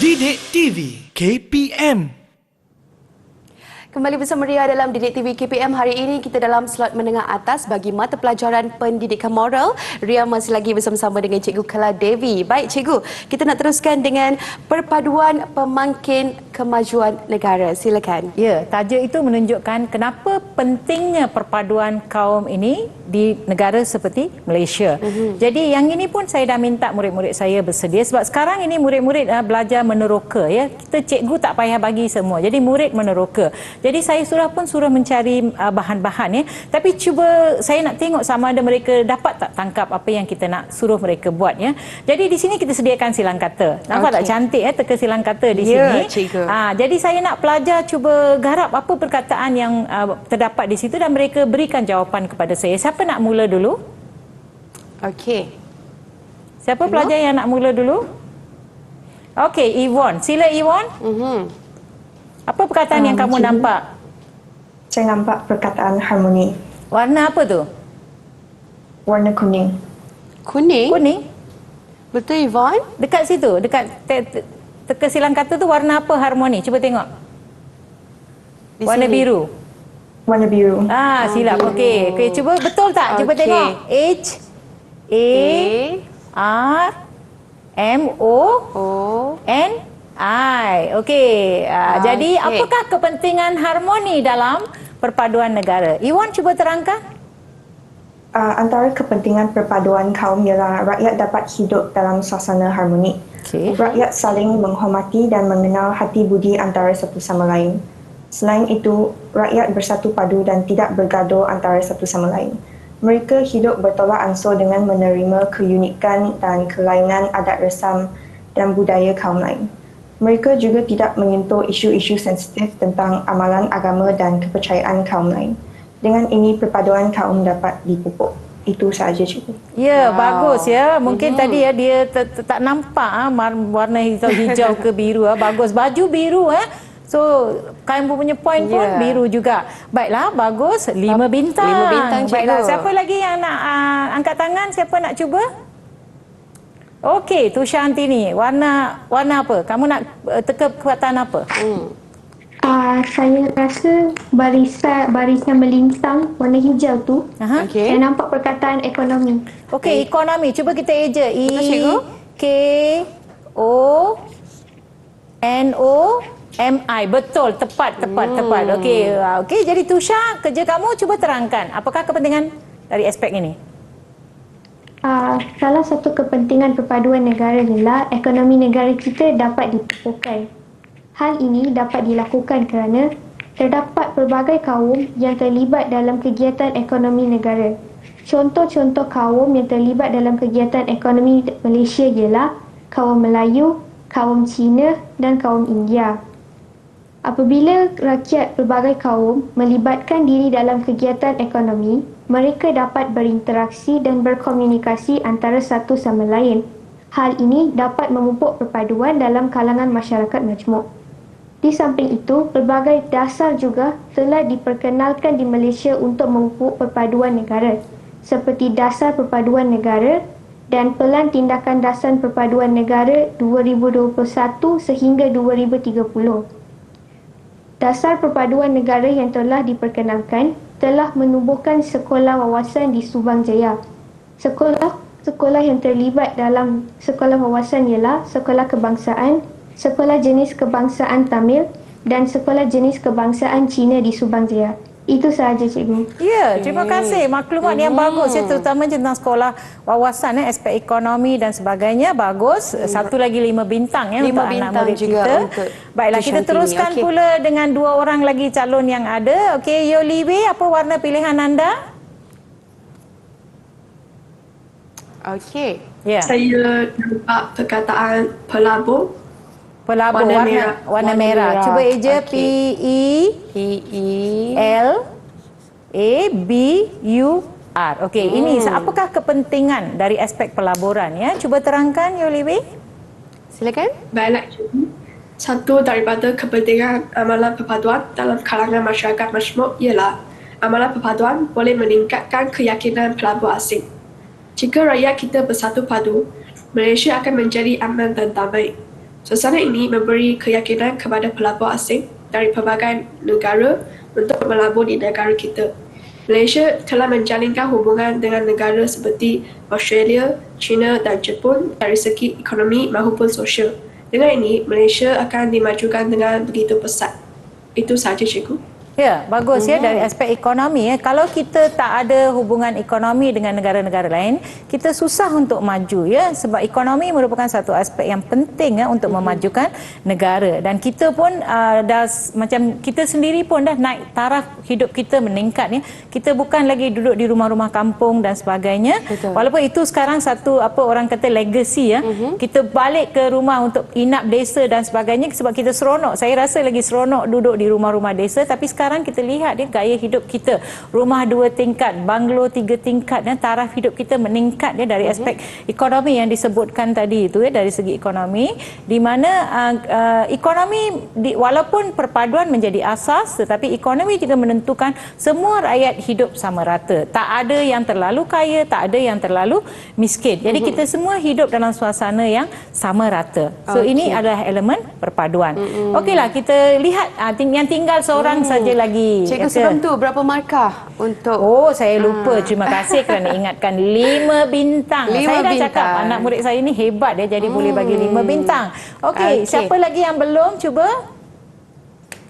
Didik TV KPM. Kembali bersama Ria dalam Didik TV KPM. Hari ini kita dalam slot menengah atas bagi mata pelajaran pendidikan moral. Ria masih lagi bersama-sama dengan Cikgu Kala Devi. Baik Cikgu, kita nak teruskan dengan perpaduan pemangkin kemajuan negara. Silakan. Ya, tajuk itu menunjukkan kenapa pentingnya perpaduan kaum ini di negara seperti Malaysia. Jadi yang ini pun saya dah minta murid-murid saya bersedia sebab sekarang ini murid-murid belajar meneroka, ya. Kita cikgu tak payah bagi semua. Jadi murid meneroka. Jadi saya suruh mencari bahan-bahan, ya. Tapi cuba saya nak tengok sama ada mereka dapat tak tangkap apa yang kita nak suruh mereka buat, ya. Jadi di sini kita sediakan silang kata. Nampak tak cantik, teka silang kata di sini. Cikgu. Jadi saya nak pelajar cuba garap apa perkataan yang terdapat di situ dan mereka berikan jawapan kepada saya. Siapa nak mula dulu? Okey. Siapa pelajar yang nak mula dulu? Okey, Yvonne. Sila Yvonne. Apa perkataan yang kamu nampak? Saya nampak perkataan harmoni. Warna apa tu? Warna kuning. Kuning? Kuning? Betul Yvonne? Dekat situ, dekat teka silang kata tu warna apa harmoni? Cuba tengok. Di Warna sini. biru. Warna biru. Silap. Okey, cuba betul tak? Cuba Okey. tengok. H A R M O N I. Okey. Jadi apakah kepentingan harmoni dalam perpaduan negara? Iwan cuba terangkan. Antara kepentingan perpaduan kaum ialah rakyat dapat hidup dalam suasana harmoni. Okey. Rakyat saling menghormati dan mengenal hati budi antara satu sama lain. Selain itu, rakyat bersatu padu dan tidak bergaduh antara satu sama lain. Mereka hidup bertolak ansur dengan menerima keunikan dan kelainan adat resam dan budaya kaum lain. Mereka juga tidak menyentuh isu-isu sensitif tentang amalan agama dan kepercayaan kaum lain. Dengan ini, perpaduan kaum dapat dipupuk. Itu sahaja, cikgu. Ya, bagus ya. Mungkin tadi dia tak nampak warna hijau ke biru. Bagus. Baju biru. So, kamu punya point pun biru juga. Baiklah, bagus. 5 bintang. 5 bintang, cikgu. Baiklah, siapa lagi yang nak angkat tangan? Siapa nak cuba? Okey, Tusha Antini. Warna apa? Kamu nak teka perkataan apa? Saya rasa barisan melintang warna hijau tu. Okey. Saya nampak perkataan ekonomi. Okey, ekonomi. Cuba kita eja. Betul, cikgu? E-K-O-N-O-M-I. Betul, tepat. Okey, jadi Tusha, kerja kamu cuba terangkan. Apakah kepentingan dari aspek ini? Salah satu kepentingan perpaduan negara ialah ekonomi negara kita dapat dipupukkan. Hal ini dapat dilakukan kerana terdapat pelbagai kaum yang terlibat dalam kegiatan ekonomi negara. Contoh-contoh kaum yang terlibat dalam kegiatan ekonomi Malaysia ialah kaum Melayu, kaum Cina dan kaum India. Apabila rakyat pelbagai kaum melibatkan diri dalam kegiatan ekonomi, mereka dapat berinteraksi dan berkomunikasi antara satu sama lain. Hal ini dapat memupuk perpaduan dalam kalangan masyarakat majmuk. Di samping itu, pelbagai dasar juga telah diperkenalkan di Malaysia untuk memupuk perpaduan negara, seperti Dasar Perpaduan Negara dan Pelan Tindakan Dasar Perpaduan Negara 2021 sehingga 2030. Dasar perpaduan negara yang telah diperkenalkan telah menubuhkan sekolah wawasan di Subang Jaya. Sekolah yang terlibat dalam sekolah wawasan ialah Sekolah Kebangsaan, Sekolah Jenis Kebangsaan Tamil dan Sekolah Jenis Kebangsaan Cina di Subang Jaya. Itu sahaja, cikgu. Ya, terima kasih. Maklumat yang bagus ya, terutama tentang sekolah wawasan, aspek ekonomi dan sebagainya. Bagus. Satu lagi 5 bintang ya 5 untuk anak bintang murid juga kita. untuk Baiklah, kita Syantini. teruskan Okey. pula dengan 2 orang lagi calon yang ada. Okey, Yoli Wei, apa warna pilihan anda? Okey. Ya, Saya nampak perkataan pelabur. pelabur Warna warna merah. warna merah. merah. Cuba eja Okey. PELABUR. Okey, ini apakah kepentingan dari aspek pelaburan ya? Cuba terangkan Yoli Wei. Silakan. Baiklah, cikgu. Satu daripada kepentingan amalan perpaduan dalam kalangan masyarakat majmuk ialah amalan perpaduan boleh meningkatkan keyakinan pelabur asing. Jika rakyat kita bersatu padu, Malaysia akan menjadi aman dan damai. Suasana ini memberi keyakinan kepada pelabur asing dari pelbagai negara untuk melabur di negara kita. Malaysia telah menjalinkan hubungan dengan negara seperti Australia, China dan Jepun dari segi ekonomi maupun sosial. Dengan ini, Malaysia akan dimajukan dengan begitu pesat. Itu sahaja, cikgu. Ya, bagus ya dari aspek ekonomi ya. Kalau kita tak ada hubungan ekonomi dengan negara-negara lain, kita susah untuk maju ya, sebab ekonomi merupakan satu aspek yang penting ya untuk memajukan negara. Dan kita pun dah macam kita sendiri pun dah naik taraf hidup kita meningkat ya. Kita bukan lagi duduk di rumah-rumah kampung dan sebagainya. Betul. Walaupun itu sekarang satu orang kata legacy ya. Kita balik ke rumah untuk inap desa dan sebagainya sebab kita seronok. Saya rasa lagi seronok duduk di rumah-rumah desa, tapi sekarang kita lihat dia gaya hidup kita, rumah 2 tingkat, banglo 3 tingkat dan taraf hidup kita meningkat ya dari aspek ekonomi yang disebutkan tadi itu ya, dari segi ekonomi, di mana ekonomi walaupun perpaduan menjadi asas, tetapi ekonomi juga menentukan semua rakyat hidup sama rata. Tak ada yang terlalu kaya, tak ada yang terlalu miskin. Jadi kita semua hidup dalam suasana yang sama rata. So ini adalah elemen perpaduan. Okeylah, kita lihat yang tinggal seorang saja lagi. Cikgu, Ya ke? sebelum tu berapa markah untuk Oh, saya lupa. Terima kasih kerana ingatkan 5 bintang. 5 Saya dah cakap bintang. anak murid saya ni hebat dia, jadi boleh bagi 5 bintang. Okey, Okey. siapa lagi yang belum? Cuba.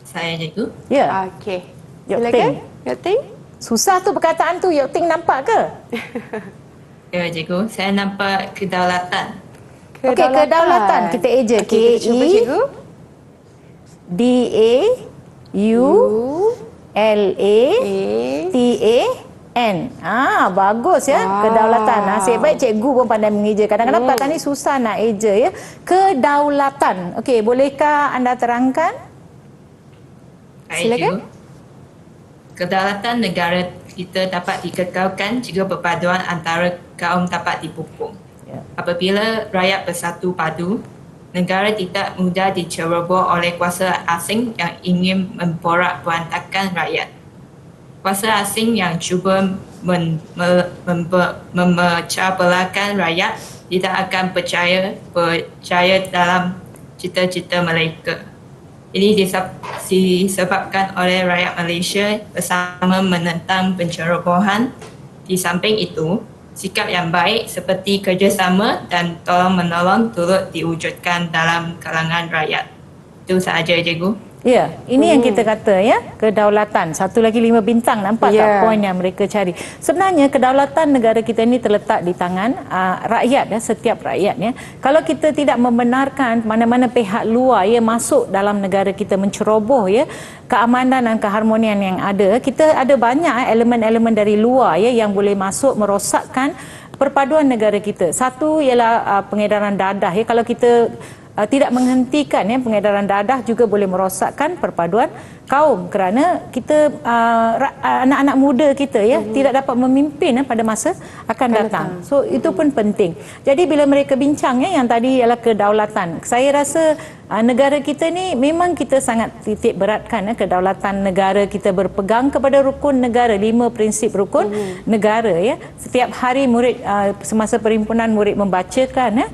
Saya cikgu. Ya. Okey. Yok Silakan. Ting. Yok Ting. Susah tu perkataan tu. Yok Ting nampak ke? Ya cikgu, saya nampak kedaulatan. Okey, kedaulatan. Kita eja. Okey, kita cuba, cikgu. DAULATAN. Bagus ya. Wow. Kedaulatan. Nasib baik cikgu pun pandai mengeja. Kadang-kadang perkataan ni susah nak eja ya. Kedaulatan. Okey, bolehkah anda terangkan? Baik, Silakan. cikgu. Kedaulatan negara kita dapat dikekalkan jika perpaduan antara kaum dapat dipupuk. Ya. Apabila rakyat bersatu padu, negara tidak mudah diceroboh oleh kuasa asing yang ingin memporak-porantakan rakyat. Kuasa asing yang cuba memecah belahkan rakyat tidak akan percaya dalam cita-cita mereka. Ini disebabkan oleh rakyat Malaysia bersama menentang pencerobohan. Di samping itu, sikap yang baik seperti kerjasama dan tolong-menolong turut diwujudkan dalam kalangan rakyat. Itu sahaja, cikgu. Ya, ini yang kita kata ya, kedaulatan. Satu lagi 5 bintang, nampak tak poin yang mereka cari. Sebenarnya kedaulatan negara kita ini terletak di tangan rakyat ya, setiap rakyat ya. Kalau kita tidak membenarkan mana-mana pihak luar ya masuk dalam negara kita menceroboh ya keamanan dan keharmonian yang ada, kita ada banyak elemen-elemen dari luar ya yang boleh masuk merosakkan perpaduan negara kita. Satu ialah pengedaran dadah ya. Kalau kita tidak menghentikan ya pengedaran dadah juga boleh merosakkan perpaduan kaum kerana kita anak-anak muda kita ya tidak dapat memimpin pada masa akan datang. So itu pun penting. Jadi bila mereka bincang ya yang tadi ialah kedaulatan. Saya rasa negara kita ni memang kita sangat titik beratkan kedaulatan negara, kita berpegang kepada rukun negara, 5 prinsip rukun negara ya. Setiap hari murid semasa perhimpunan murid membacakan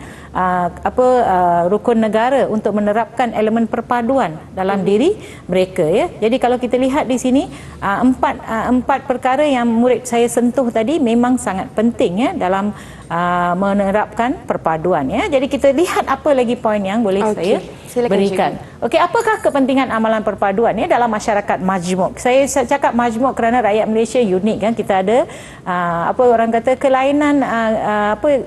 rukun negara untuk menerapkan elemen perpaduan dalam diri mereka ya. Jadi kalau kita lihat di sini empat perkara yang murid saya sentuh tadi memang sangat penting ya dalam menerapkan perpaduan ya. Jadi kita lihat apa lagi poin yang boleh saya berikan. Okey, apakah kepentingan amalan perpaduan ya dalam masyarakat majmuk? Saya cakap majmuk kerana rakyat Malaysia unik kan. Kita ada orang kata kelainan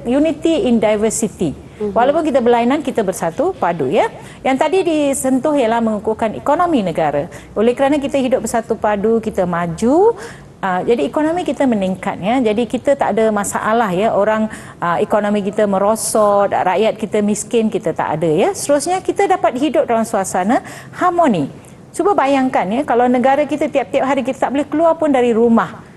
unity in diversity. Walaupun kita berlainan, kita bersatu padu ya. Yang tadi disentuh ialah mengukuhkan ekonomi negara. Oleh kerana kita hidup bersatu padu, kita maju. Jadi ekonomi kita meningkat ya. Jadi kita tak ada masalah ya, orang ekonomi kita merosot, rakyat kita miskin, kita tak ada ya. Seterusnya kita dapat hidup dalam suasana harmoni. Cuba bayangkan ya, kalau negara kita tiap-tiap hari kita tak boleh keluar pun dari rumah.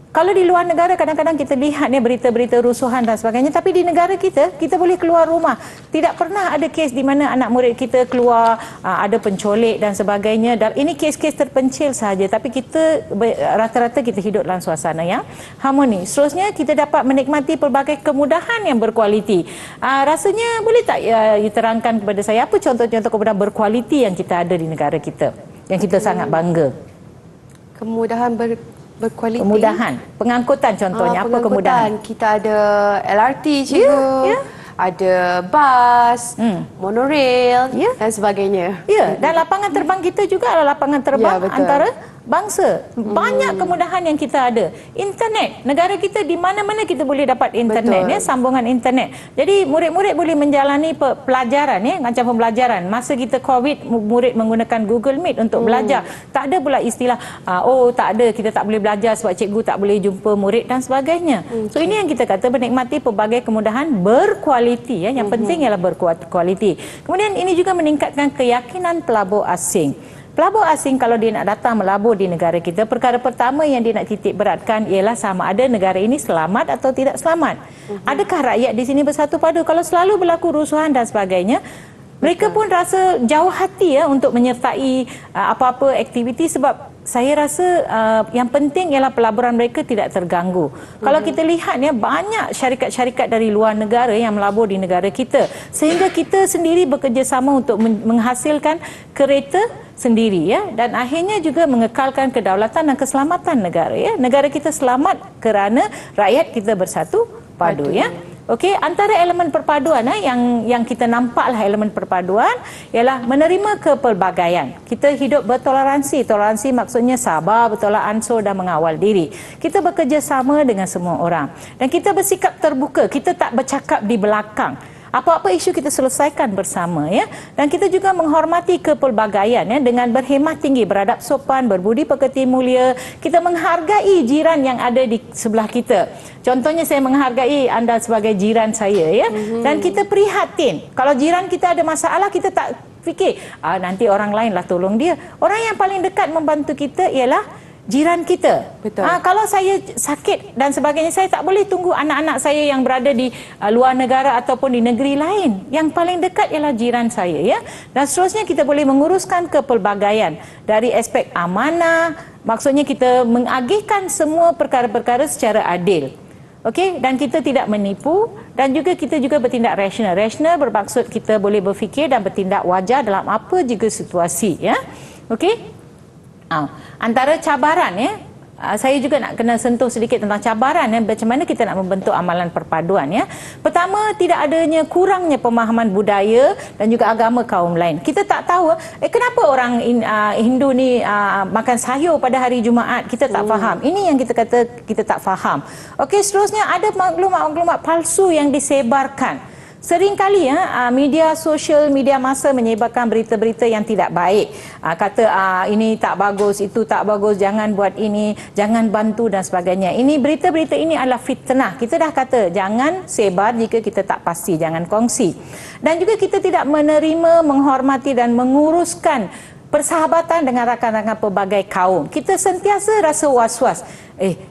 Kalau di luar negara kadang-kadang kita lihat ya berita-berita rusuhan dan sebagainya, tapi di negara kita boleh keluar rumah. Tidak pernah ada kes di mana anak murid kita keluar, ada pencolik dan sebagainya. Dan ini kes-kes terpencil sahaja, tapi kita rata-rata kita hidup dalam suasana yang harmoni. Seterusnya kita dapat menikmati pelbagai kemudahan yang berkualiti. Rasanya boleh tak diterangkan kepada saya apa contoh-contoh kemudahan berkualiti yang kita ada di negara kita, yang kita sangat bangga? Kemudahan berkualiti. Kemudahan pengangkutan contohnya, apa kemudahan? Kita ada LRT cikgu, ada bas, monorail dan sebagainya. Ya, dan lapangan terbang kita juga adalah lapangan terbang antara bangsa. Banyak kemudahan yang kita ada. Internet, negara kita di mana-mana kita boleh dapat internet ya, sambungan internet. Jadi murid-murid boleh menjalani pelajaran ya, macam pembelajaran. Masa kita Covid, murid menggunakan Google Meet untuk belajar. Tak ada pula istilah tak ada, kita tak boleh belajar sebab cikgu tak boleh jumpa murid dan sebagainya. So ini yang kita kata menikmati pelbagai kemudahan berkualiti ya. Yang penting ialah berkualiti. Kemudian ini juga meningkatkan keyakinan pelabur asing. Pelabur asing kalau dia nak datang melabur di negara kita, perkara pertama yang dia nak titik beratkan ialah sama ada negara ini selamat atau tidak selamat. Adakah rakyat di sini bersatu padu? Kalau selalu berlaku rusuhan dan sebagainya, mereka pun rasa jauh hati ya untuk menyertai apa-apa aktiviti, sebab saya rasa yang penting ialah pelaburan mereka tidak terganggu. Kalau kita lihat ya, banyak syarikat-syarikat dari luar negara yang melabur di negara kita, sehingga kita sendiri bekerjasama untuk menghasilkan kereta sendiri ya, dan akhirnya juga mengekalkan kedaulatan dan keselamatan negara ya. Negara kita selamat kerana rakyat kita bersatu padu ya. Okey, antara elemen perpaduan yang kita nampaklah elemen perpaduan ialah menerima kepelbagaian. Kita hidup bertoleransi. Toleransi maksudnya sabar, bertolak ansur dan mengawal diri. Kita bekerjasama dengan semua orang dan kita bersikap terbuka. Kita tak bercakap di belakang. Apa-apa isu kita selesaikan bersama ya, dan kita juga menghormati kepelbagaian ya, dengan berhemah tinggi, beradab sopan, berbudi pekerti mulia. Kita menghargai jiran yang ada di sebelah kita. Contohnya saya menghargai anda sebagai jiran saya ya, dan kita prihatin kalau jiran kita ada masalah, kita tak fikir nanti orang lain lah tolong dia. Orang yang paling dekat membantu kita ialah jiran kita. Betul. Kalau saya sakit dan sebagainya, saya tak boleh tunggu anak-anak saya yang berada di luar negara ataupun di negeri lain. Yang paling dekat ialah jiran saya ya. Dan seterusnya kita boleh menguruskan kepelbagaian dari aspek amanah, maksudnya kita mengagihkan semua perkara-perkara secara adil. Okey, dan kita tidak menipu, dan juga kita juga bertindak rasional. Rasional bermaksud kita boleh berfikir dan bertindak wajar dalam apa juga situasi ya. Okey. Antara cabaran ya, saya juga nak kena sentuh sedikit tentang cabaran ya, macam mana kita nak membentuk amalan perpaduan ya. Pertama, tidak adanya kurangnya pemahaman budaya dan juga agama kaum lain. Kita tak tahu kenapa orang Hindu ni makan sayur pada hari Jumaat, kita tak faham. Ini yang kita kata kita tak faham. Okey, seterusnya ada maklumat-maklumat palsu yang disebarkan. Seringkali media sosial, media massa menyebarkan berita-berita yang tidak baik. Kata ini tak bagus, itu tak bagus, jangan buat ini, jangan bantu dan sebagainya. Ini berita-berita ini adalah fitnah. Kita dah kata jangan sebar jika kita tak pasti, jangan kongsi. Dan juga kita tidak menerima, menghormati dan menguruskan persahabatan dengan rakan-rakan pelbagai kaum. Kita sentiasa rasa was-was.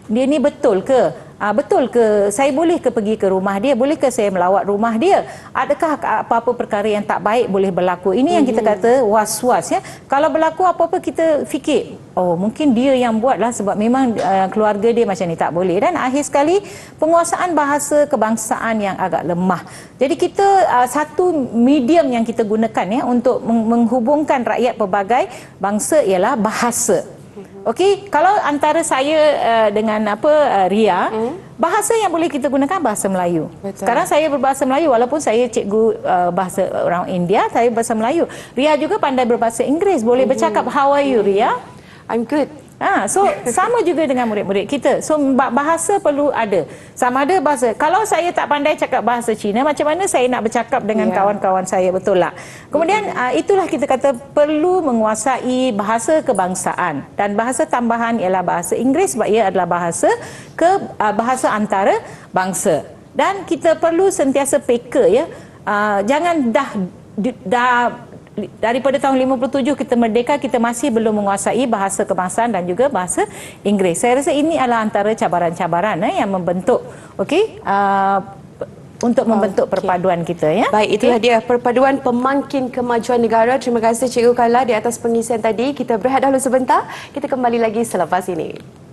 Dia ni betul ke? betul ke saya boleh ke pergi ke rumah dia, boleh ke saya melawat rumah dia, adakah apa-apa perkara yang tak baik boleh berlaku. Ini yang kita kata was-was ya. Kalau berlaku apa-apa kita fikir, oh mungkin dia yang buatlah sebab memang keluarga dia macam ni, tak boleh. Dan akhir sekali penguasaan bahasa kebangsaan yang agak lemah. Jadi kita satu medium yang kita gunakan ya untuk menghubungkan rakyat pelbagai bangsa ialah bahasa. Okey, kalau antara saya dengan Ria, bahasa yang boleh kita gunakan bahasa Melayu. Betul. Sekarang saya berbahasa Melayu walaupun saya cikgu bahasa orang India, saya bahasa Melayu. Ria juga pandai berbahasa Inggeris, boleh bercakap how are you Ria? I'm good. So sama juga dengan murid-murid kita. So bahasa perlu ada. Sama ada bahasa. Kalau saya tak pandai cakap bahasa Cina, macam mana saya nak bercakap dengan kawan-kawan saya, betul tak? Kemudian itulah kita kata perlu menguasai bahasa kebangsaan. Dan bahasa tambahan ialah bahasa Inggeris sebab ia adalah bahasa antara bangsa. Dan kita perlu sentiasa peka ya. Jangan dah daripada tahun 57 kita merdeka, kita masih belum menguasai bahasa kebangsaan dan juga bahasa Inggeris. Saya rasa ini adalah antara cabaran-cabaran yang membentuk untuk membentuk perpaduan kita ya. Baik, itulah dia perpaduan pemangkin kemajuan negara. Terima kasih Cikgu Kala di atas pengisian tadi. Kita berehat dahulu sebentar. Kita kembali lagi selepas ini.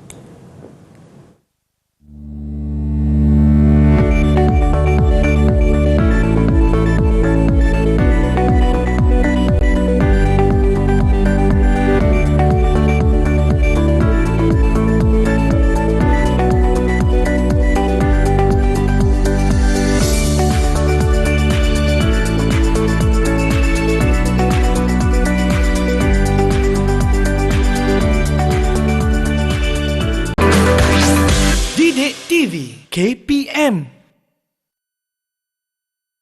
Didik TV KPM.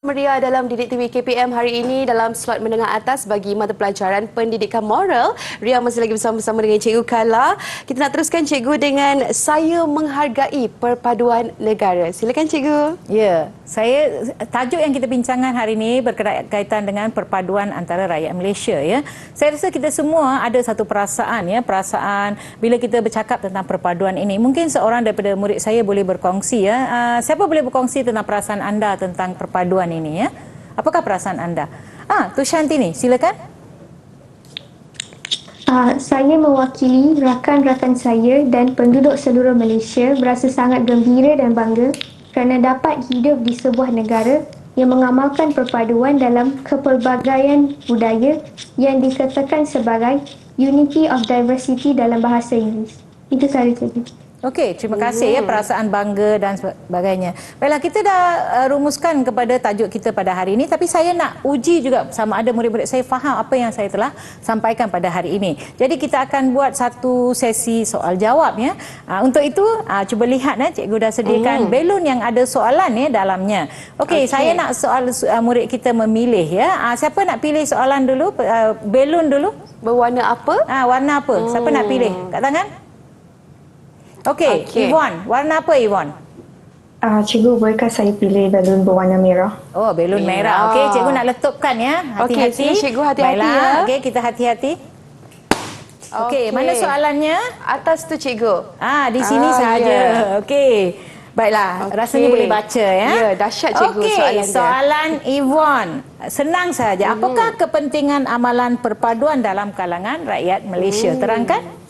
Meriah dalam Didik TV KPM hari ini dalam slot menengah atas bagi mata pelajaran pendidikan moral. Ria masih lagi bersama-sama dengan Cikgu Kala. Kita nak teruskan Cikgu dengan saya menghargai perpaduan negara. Silakan Cikgu. Ya, tajuk yang kita bincangkan hari ini berkaitan dengan perpaduan antara rakyat Malaysia ya. Saya rasa kita semua ada satu perasaan ya, perasaan bila kita bercakap tentang perpaduan ini. Mungkin seorang daripada murid saya boleh berkongsi ya. Siapa boleh berkongsi tentang perasaan anda tentang perpaduan ini ya? Apakah perasaan anda? Tu Shantini, silakan. Saya mewakili rakan-rakan saya dan penduduk seluruh Malaysia berasa sangat gembira dan bangga kerana dapat hidup di sebuah negara yang mengamalkan perpaduan dalam kepelbagaian budaya yang dikatakan sebagai Unity of Diversity dalam bahasa Inggeris. Itu sahaja Cikgu. Okey, terima kasih ya, perasaan bangga dan sebagainya. Baiklah, kita dah rumuskan kepada tajuk kita pada hari ini, tapi saya nak uji juga sama ada murid-murid saya faham apa yang saya telah sampaikan pada hari ini. Jadi kita akan buat satu sesi soal jawab ya. Untuk itu cuba lihat cikgu dah sediakan belon yang ada soalan dalamnya. Okey, saya nak soal murid kita memilih ya. Siapa nak pilih soalan dulu? Belon dulu. Berwarna apa? Warna apa? Siapa nak pilih? Kat tangan? Okey, Yvonne. Warna apa Yvonne? Cikgu, bolehkah saya pilih balon berwarna merah? Oh, belon merah. Okey, cikgu nak letupkan ya. Hati-hati. Okey, cikgu hati-hati ya. Okey, kita hati-hati. Okey, mana soalannya? Atas tu cikgu. Di sini sahaja. Ya. Okey. Baiklah, rasanya boleh baca ya. Ya, dahsyat cikgu soalan Yvonne. Senang saja. Apakah kepentingan amalan perpaduan dalam kalangan rakyat Malaysia? Terangkan.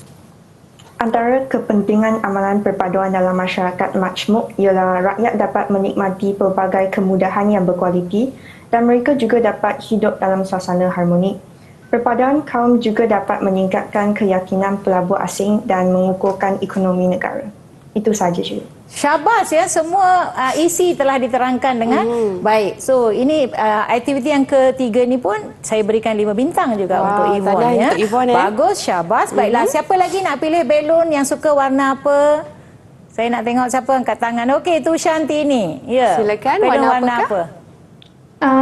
Antara kepentingan amalan perpaduan dalam masyarakat majmuk ialah rakyat dapat menikmati pelbagai kemudahan yang berkualiti dan mereka juga dapat hidup dalam suasana harmonik. Perpaduan kaum juga dapat meningkatkan keyakinan pelabur asing dan mengukuhkan ekonomi negara. Itu sahaja, Cikgu. Syabas ya, semua isi telah diterangkan dengan baik. So ini aktiviti yang ketiga ni pun saya berikan 5 bintang juga untuk Yvonne ya. Untuk Yvonne, bagus, syabas. Baiklah, siapa lagi nak pilih belon yang suka warna apa? Saya nak tengok siapa angkat tangan. Okey, tu Shantini. Ya. Silakan, belon warna apa?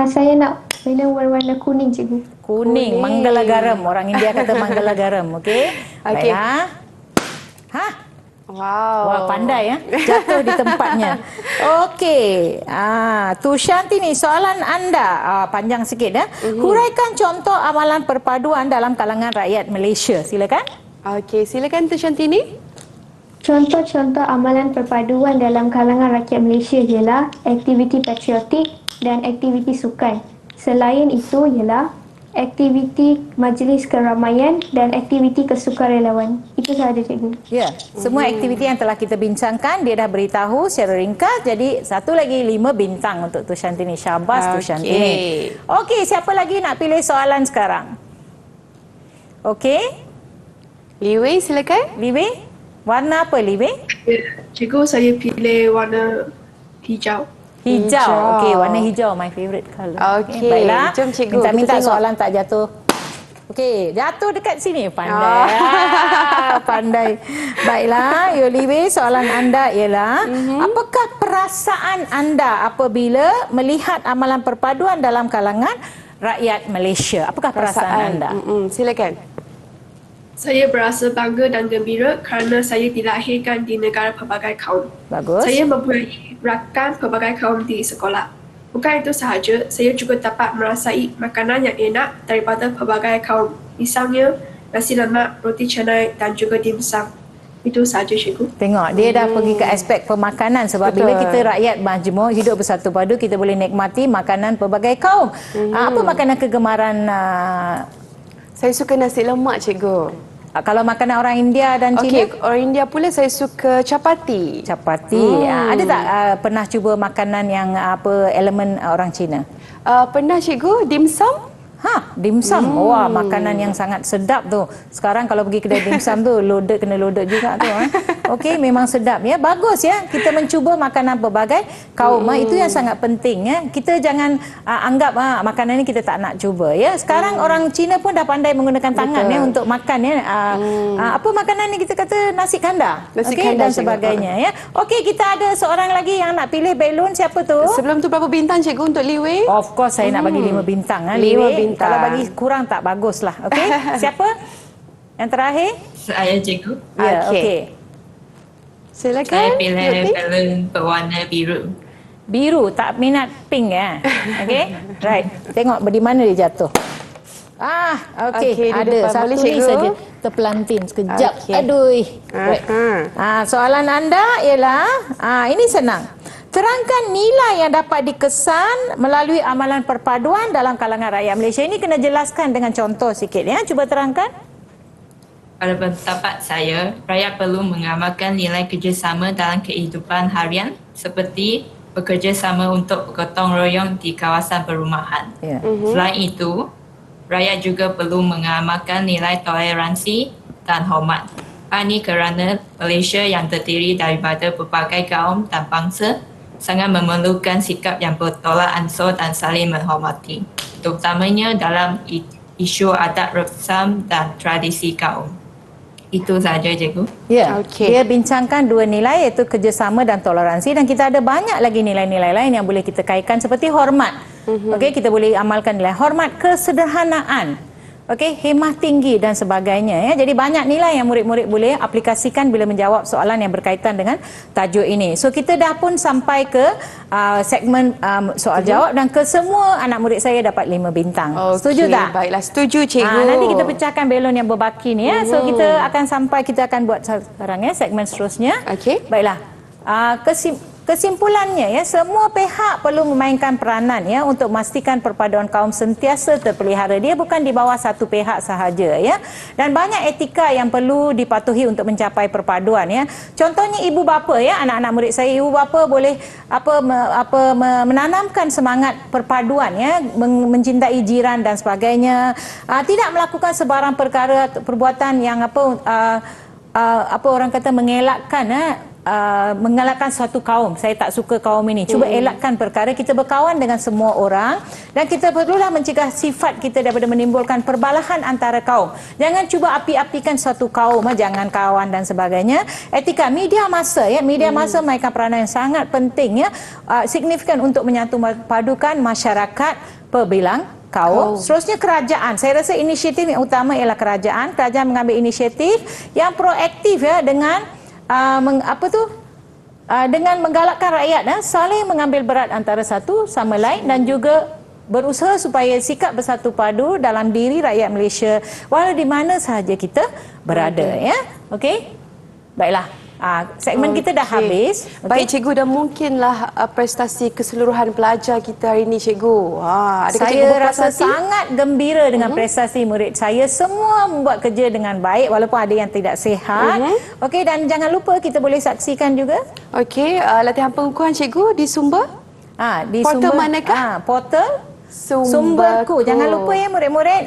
Saya nak belon warna kuning Cikgu. Kuning, manggala garam. Orang India kata manggala garam. Okey. Baiklah. Wow. Wah, pandai ya. Jatuh di tempatnya. Okey. Tu Shantini, soalan anda panjang sikit ya. Huraikan contoh amalan perpaduan dalam kalangan rakyat Malaysia. Silakan. Okey, silakan Tu Shantini. Contoh-contoh amalan perpaduan dalam kalangan rakyat Malaysia ialah aktiviti patriotik dan aktiviti sukan. Selain itu ialah aktiviti majlis keramaian dan aktiviti kesukarelawan. Itu sahaja cikgu. Ya, semua aktiviti yang telah kita bincangkan dia dah beritahu secara ringkas. Jadi satu lagi 5 bintang untuk Tu Syantini. Syabas Tu Syantini. Okey, siapa lagi nak pilih soalan sekarang? Okey, Liwei, silakan. Liwe. Warna apa Liwe? Cikgu, saya pilih warna hijau. Hijau. Okey, warna hijau my favorite color. Okey, baiklah. jom cikgu, Minta kita tengok. soalan tak jatuh. Okey, jatuh dekat sini. Pandai. Pandai. Baiklah, Yoliwe, soalan anda ialah apakah perasaan anda apabila melihat amalan perpaduan dalam kalangan rakyat Malaysia? Apakah perasaan anda? Silakan. Saya berasa bangga dan gembira kerana saya dilahirkan di negara pelbagai kaum. Bagus. Saya mempunyai rakan pelbagai kaum di sekolah. Bukan itu sahaja, saya juga dapat merasai makanan yang enak daripada pelbagai kaum. Misalnya, nasi lemak, roti canai dan juga dimsum. Itu sahaja, cikgu. Tengok, dia dah pergi ke aspek pemakanan sebab bila kita rakyat majmuk hidup bersatu padu, kita boleh nikmati makanan pelbagai kaum. Apa makanan kegemaran Saya suka nasi lemak, cikgu. kalau makanan orang India dan Cina? Okey, orang India pula saya suka capati. Capati. Ada tak pernah cuba makanan yang elemen orang Cina? Pernah, cikgu. Dimsum? Dimsum. Wah, makanan yang sangat sedap tu. Sekarang kalau pergi kedai dimsum tu, kena loaded juga tu. Okey, memang sedap ya. Bagus ya. Kita mencuba makanan berbagai kaum. Itu yang sangat penting ya. Kita jangan anggap makanan ni kita tak nak cuba ya. Sekarang orang Cina pun dah pandai menggunakan tangan ya untuk makan ya. Apa makanan ni kita kata nasi kandar. Nasi Okey, kandar, dan cikgu. sebagainya ya. Okey, kita ada seorang lagi yang nak pilih belon. Siapa tu? Sebelum tu berapa bintang, cikgu, untuk Liwei? Of course saya nak bagi 5 bintang. 5 Liwe. bintang. Kalau bagi kurang tak baguslah. Okey. Siapa? Yang terakhir? Saya cikgu. Ya, Okey. okey. Silakan. Saya pilih Lutfi. balon berwarna biru. Biru, tak minat pink ya. Okey. Right. Tengok di mana dia jatuh. Okey. Okey, di Ada depan. satu Boleh, ni cikgu? saja. Terpelantin sekejap. Okey. Aduh. Right. Soalan anda ialah ini senang. Terangkan nilai yang dapat dikesan melalui amalan perpaduan dalam kalangan rakyat Malaysia. Ini kena jelaskan dengan contoh sikit ya. Cuba terangkan. Pada pendapat saya, rakyat perlu mengamalkan nilai kerjasama dalam kehidupan harian seperti bekerjasama untuk bergotong royong di kawasan perumahan. Ya. Selain itu, rakyat juga perlu mengamalkan nilai toleransi dan hormat. Ini kerana Malaysia yang terdiri daripada pelbagai kaum dan bangsa sangat memerlukan sikap yang bertolak ansur dan saling menghormati, terutamanya dalam isu adat resam dan tradisi kaum. Itu sahaja, cikgu. Ya, Okey. dia bincangkan 2 nilai iaitu kerjasama dan toleransi dan kita ada banyak lagi nilai-nilai lain yang boleh kita kaitkan seperti hormat. Okey, kita boleh amalkan nilai hormat, kesederhanaan. Okey, hemah tinggi dan sebagainya ya. Jadi banyak nilai yang murid-murid boleh aplikasikan bila menjawab soalan yang berkaitan dengan tajuk ini. So kita dah pun sampai ke segmen soal jawab dan ke semua anak murid saya dapat 5 bintang. Setuju tak? Baiklah, setuju, cikgu. Nanti kita pecahkan belon yang berbaki ni ya. So kita akan buat sekarang ya segmen seterusnya. Okey. Baiklah. Kesimpulannya ya, semua pihak perlu memainkan peranan ya untuk memastikan perpaduan kaum sentiasa terpelihara. Dia bukan di bawah satu pihak sahaja ya. Dan banyak etika yang perlu dipatuhi untuk mencapai perpaduan ya. Contohnya ibu bapa ya, anak-anak murid saya, ibu bapa boleh menanamkan semangat perpaduan ya, mencintai jiran dan sebagainya. Tidak melakukan sebarang perbuatan yang orang kata mengelakkan mengalahkan suatu kaum. Saya tak suka kaum ini. Cuba elakkan perkara. Kita berkawan dengan semua orang dan kita perlulah mencegah sifat kita daripada menimbulkan perbalahan antara kaum. Jangan cuba api-apikan suatu kaum, jangan kawan dan sebagainya. Etika media massa ya, media massa mainkan peranan yang sangat penting ya, signifikan untuk menyatu padukan masyarakat perbilang kaum. Seterusnya kerajaan. Saya rasa inisiatif yang utama ialah kerajaan. Kerajaan mengambil inisiatif yang proaktif ya dengan dengan menggalakkan rakyat saling mengambil berat antara satu sama lain dan juga berusaha supaya sikap bersatu padu dalam diri rakyat Malaysia walau di mana sahaja kita berada ya. Okey. Baiklah. Segmen kita dah habis. Baik cikgu, dan mungkinlah prestasi keseluruhan pelajar kita hari ini cikgu. Adakah cikgu Saya berpuas rasa hati? sangat gembira dengan prestasi murid saya. Semua membuat kerja dengan baik walaupun ada yang tidak sihat. Okey, dan jangan lupa kita boleh saksikan juga Okey, latihan pengukuhan cikgu di Sumber? di Portal sumber manakah? portal Sumberku. Jangan lupa ya murid-murid,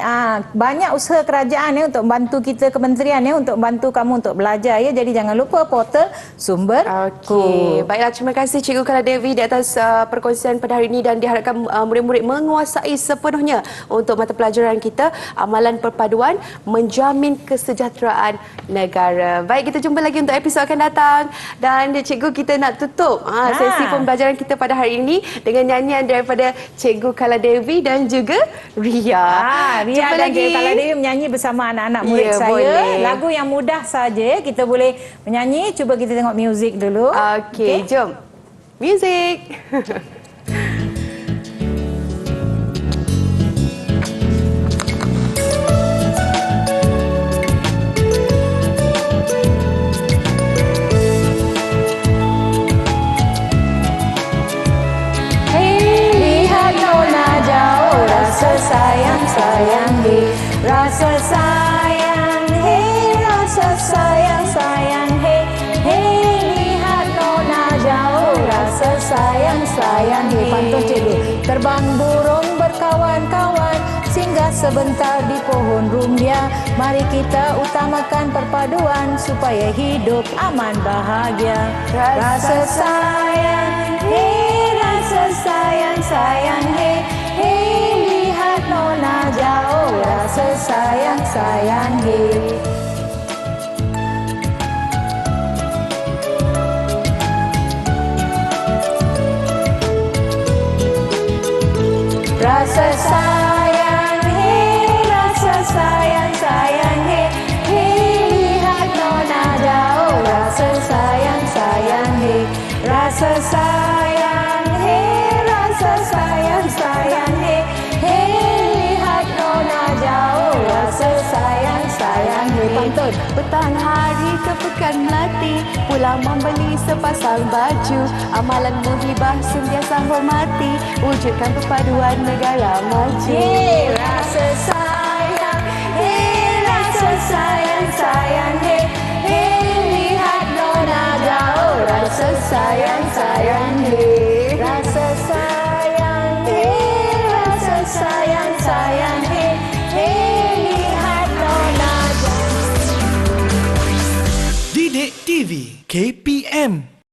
banyak usaha kerajaan ya untuk membantu kita, kementerian ya untuk membantu kamu untuk belajar ya. Jadi jangan lupa portal Sumberku. Okey, baiklah, terima kasih Cikgu Kala Devi di atas perkongsian pada hari ini, dan diharapkan murid-murid menguasai sepenuhnya untuk mata pelajaran kita, amalan perpaduan menjamin kesejahteraan negara. Baik, kita jumpa lagi untuk episod akan datang, dan Cikgu, kita nak tutup sesi pembelajaran kita pada hari ini dengan nyanyian daripada Cikgu Kala Devi dan juga Ria. Ria Jumpa dan lagi. Cikgu Kala Devi menyanyi bersama anak-anak murid Ya, saya. boleh. Lagu yang mudah saja kita boleh menyanyi. Cuba kita tengok muzik dulu. Okey, jom. Music. Lihat nona jauh, rasa sayang sayang hey, rasa sayang hey, rasa sayang sayang hey, hey. Lihat nona jauh, rasa sayang sayang hey. Pantun cikgu. Terbang burung berkawan-kawan, singgah sebentar di pohon rumbia. Mari kita utamakan perpaduan supaya hidup aman bahagia. Rasa sayang hey, rasa sayang sayang hey, hey. Lihat nona jauh, rasa sayang sayang hey. Rasa sayang hey, rasa sayang sayang hey, hey. Lihat nona jauh, rasa sayang sayang hey, rasa sayang hey, rasa sayang sayang hey, hey. Lihat nona jauh, rasa sayang sayang hey. Pantun. Petang hari ke pekan melati, pulang membeli sepasang baju. Amalan muhibah sentiasa hormati, wujudkan perpaduan negara maju. Hey, rasa sayang, hey, rasa sayang sayang hey, hey. Lihat nona jauh, rasa sayang sayang hey, rasa sayang hey, rasa sayang sayang hey, hey. Lihat nona jauh. Didik TV KPM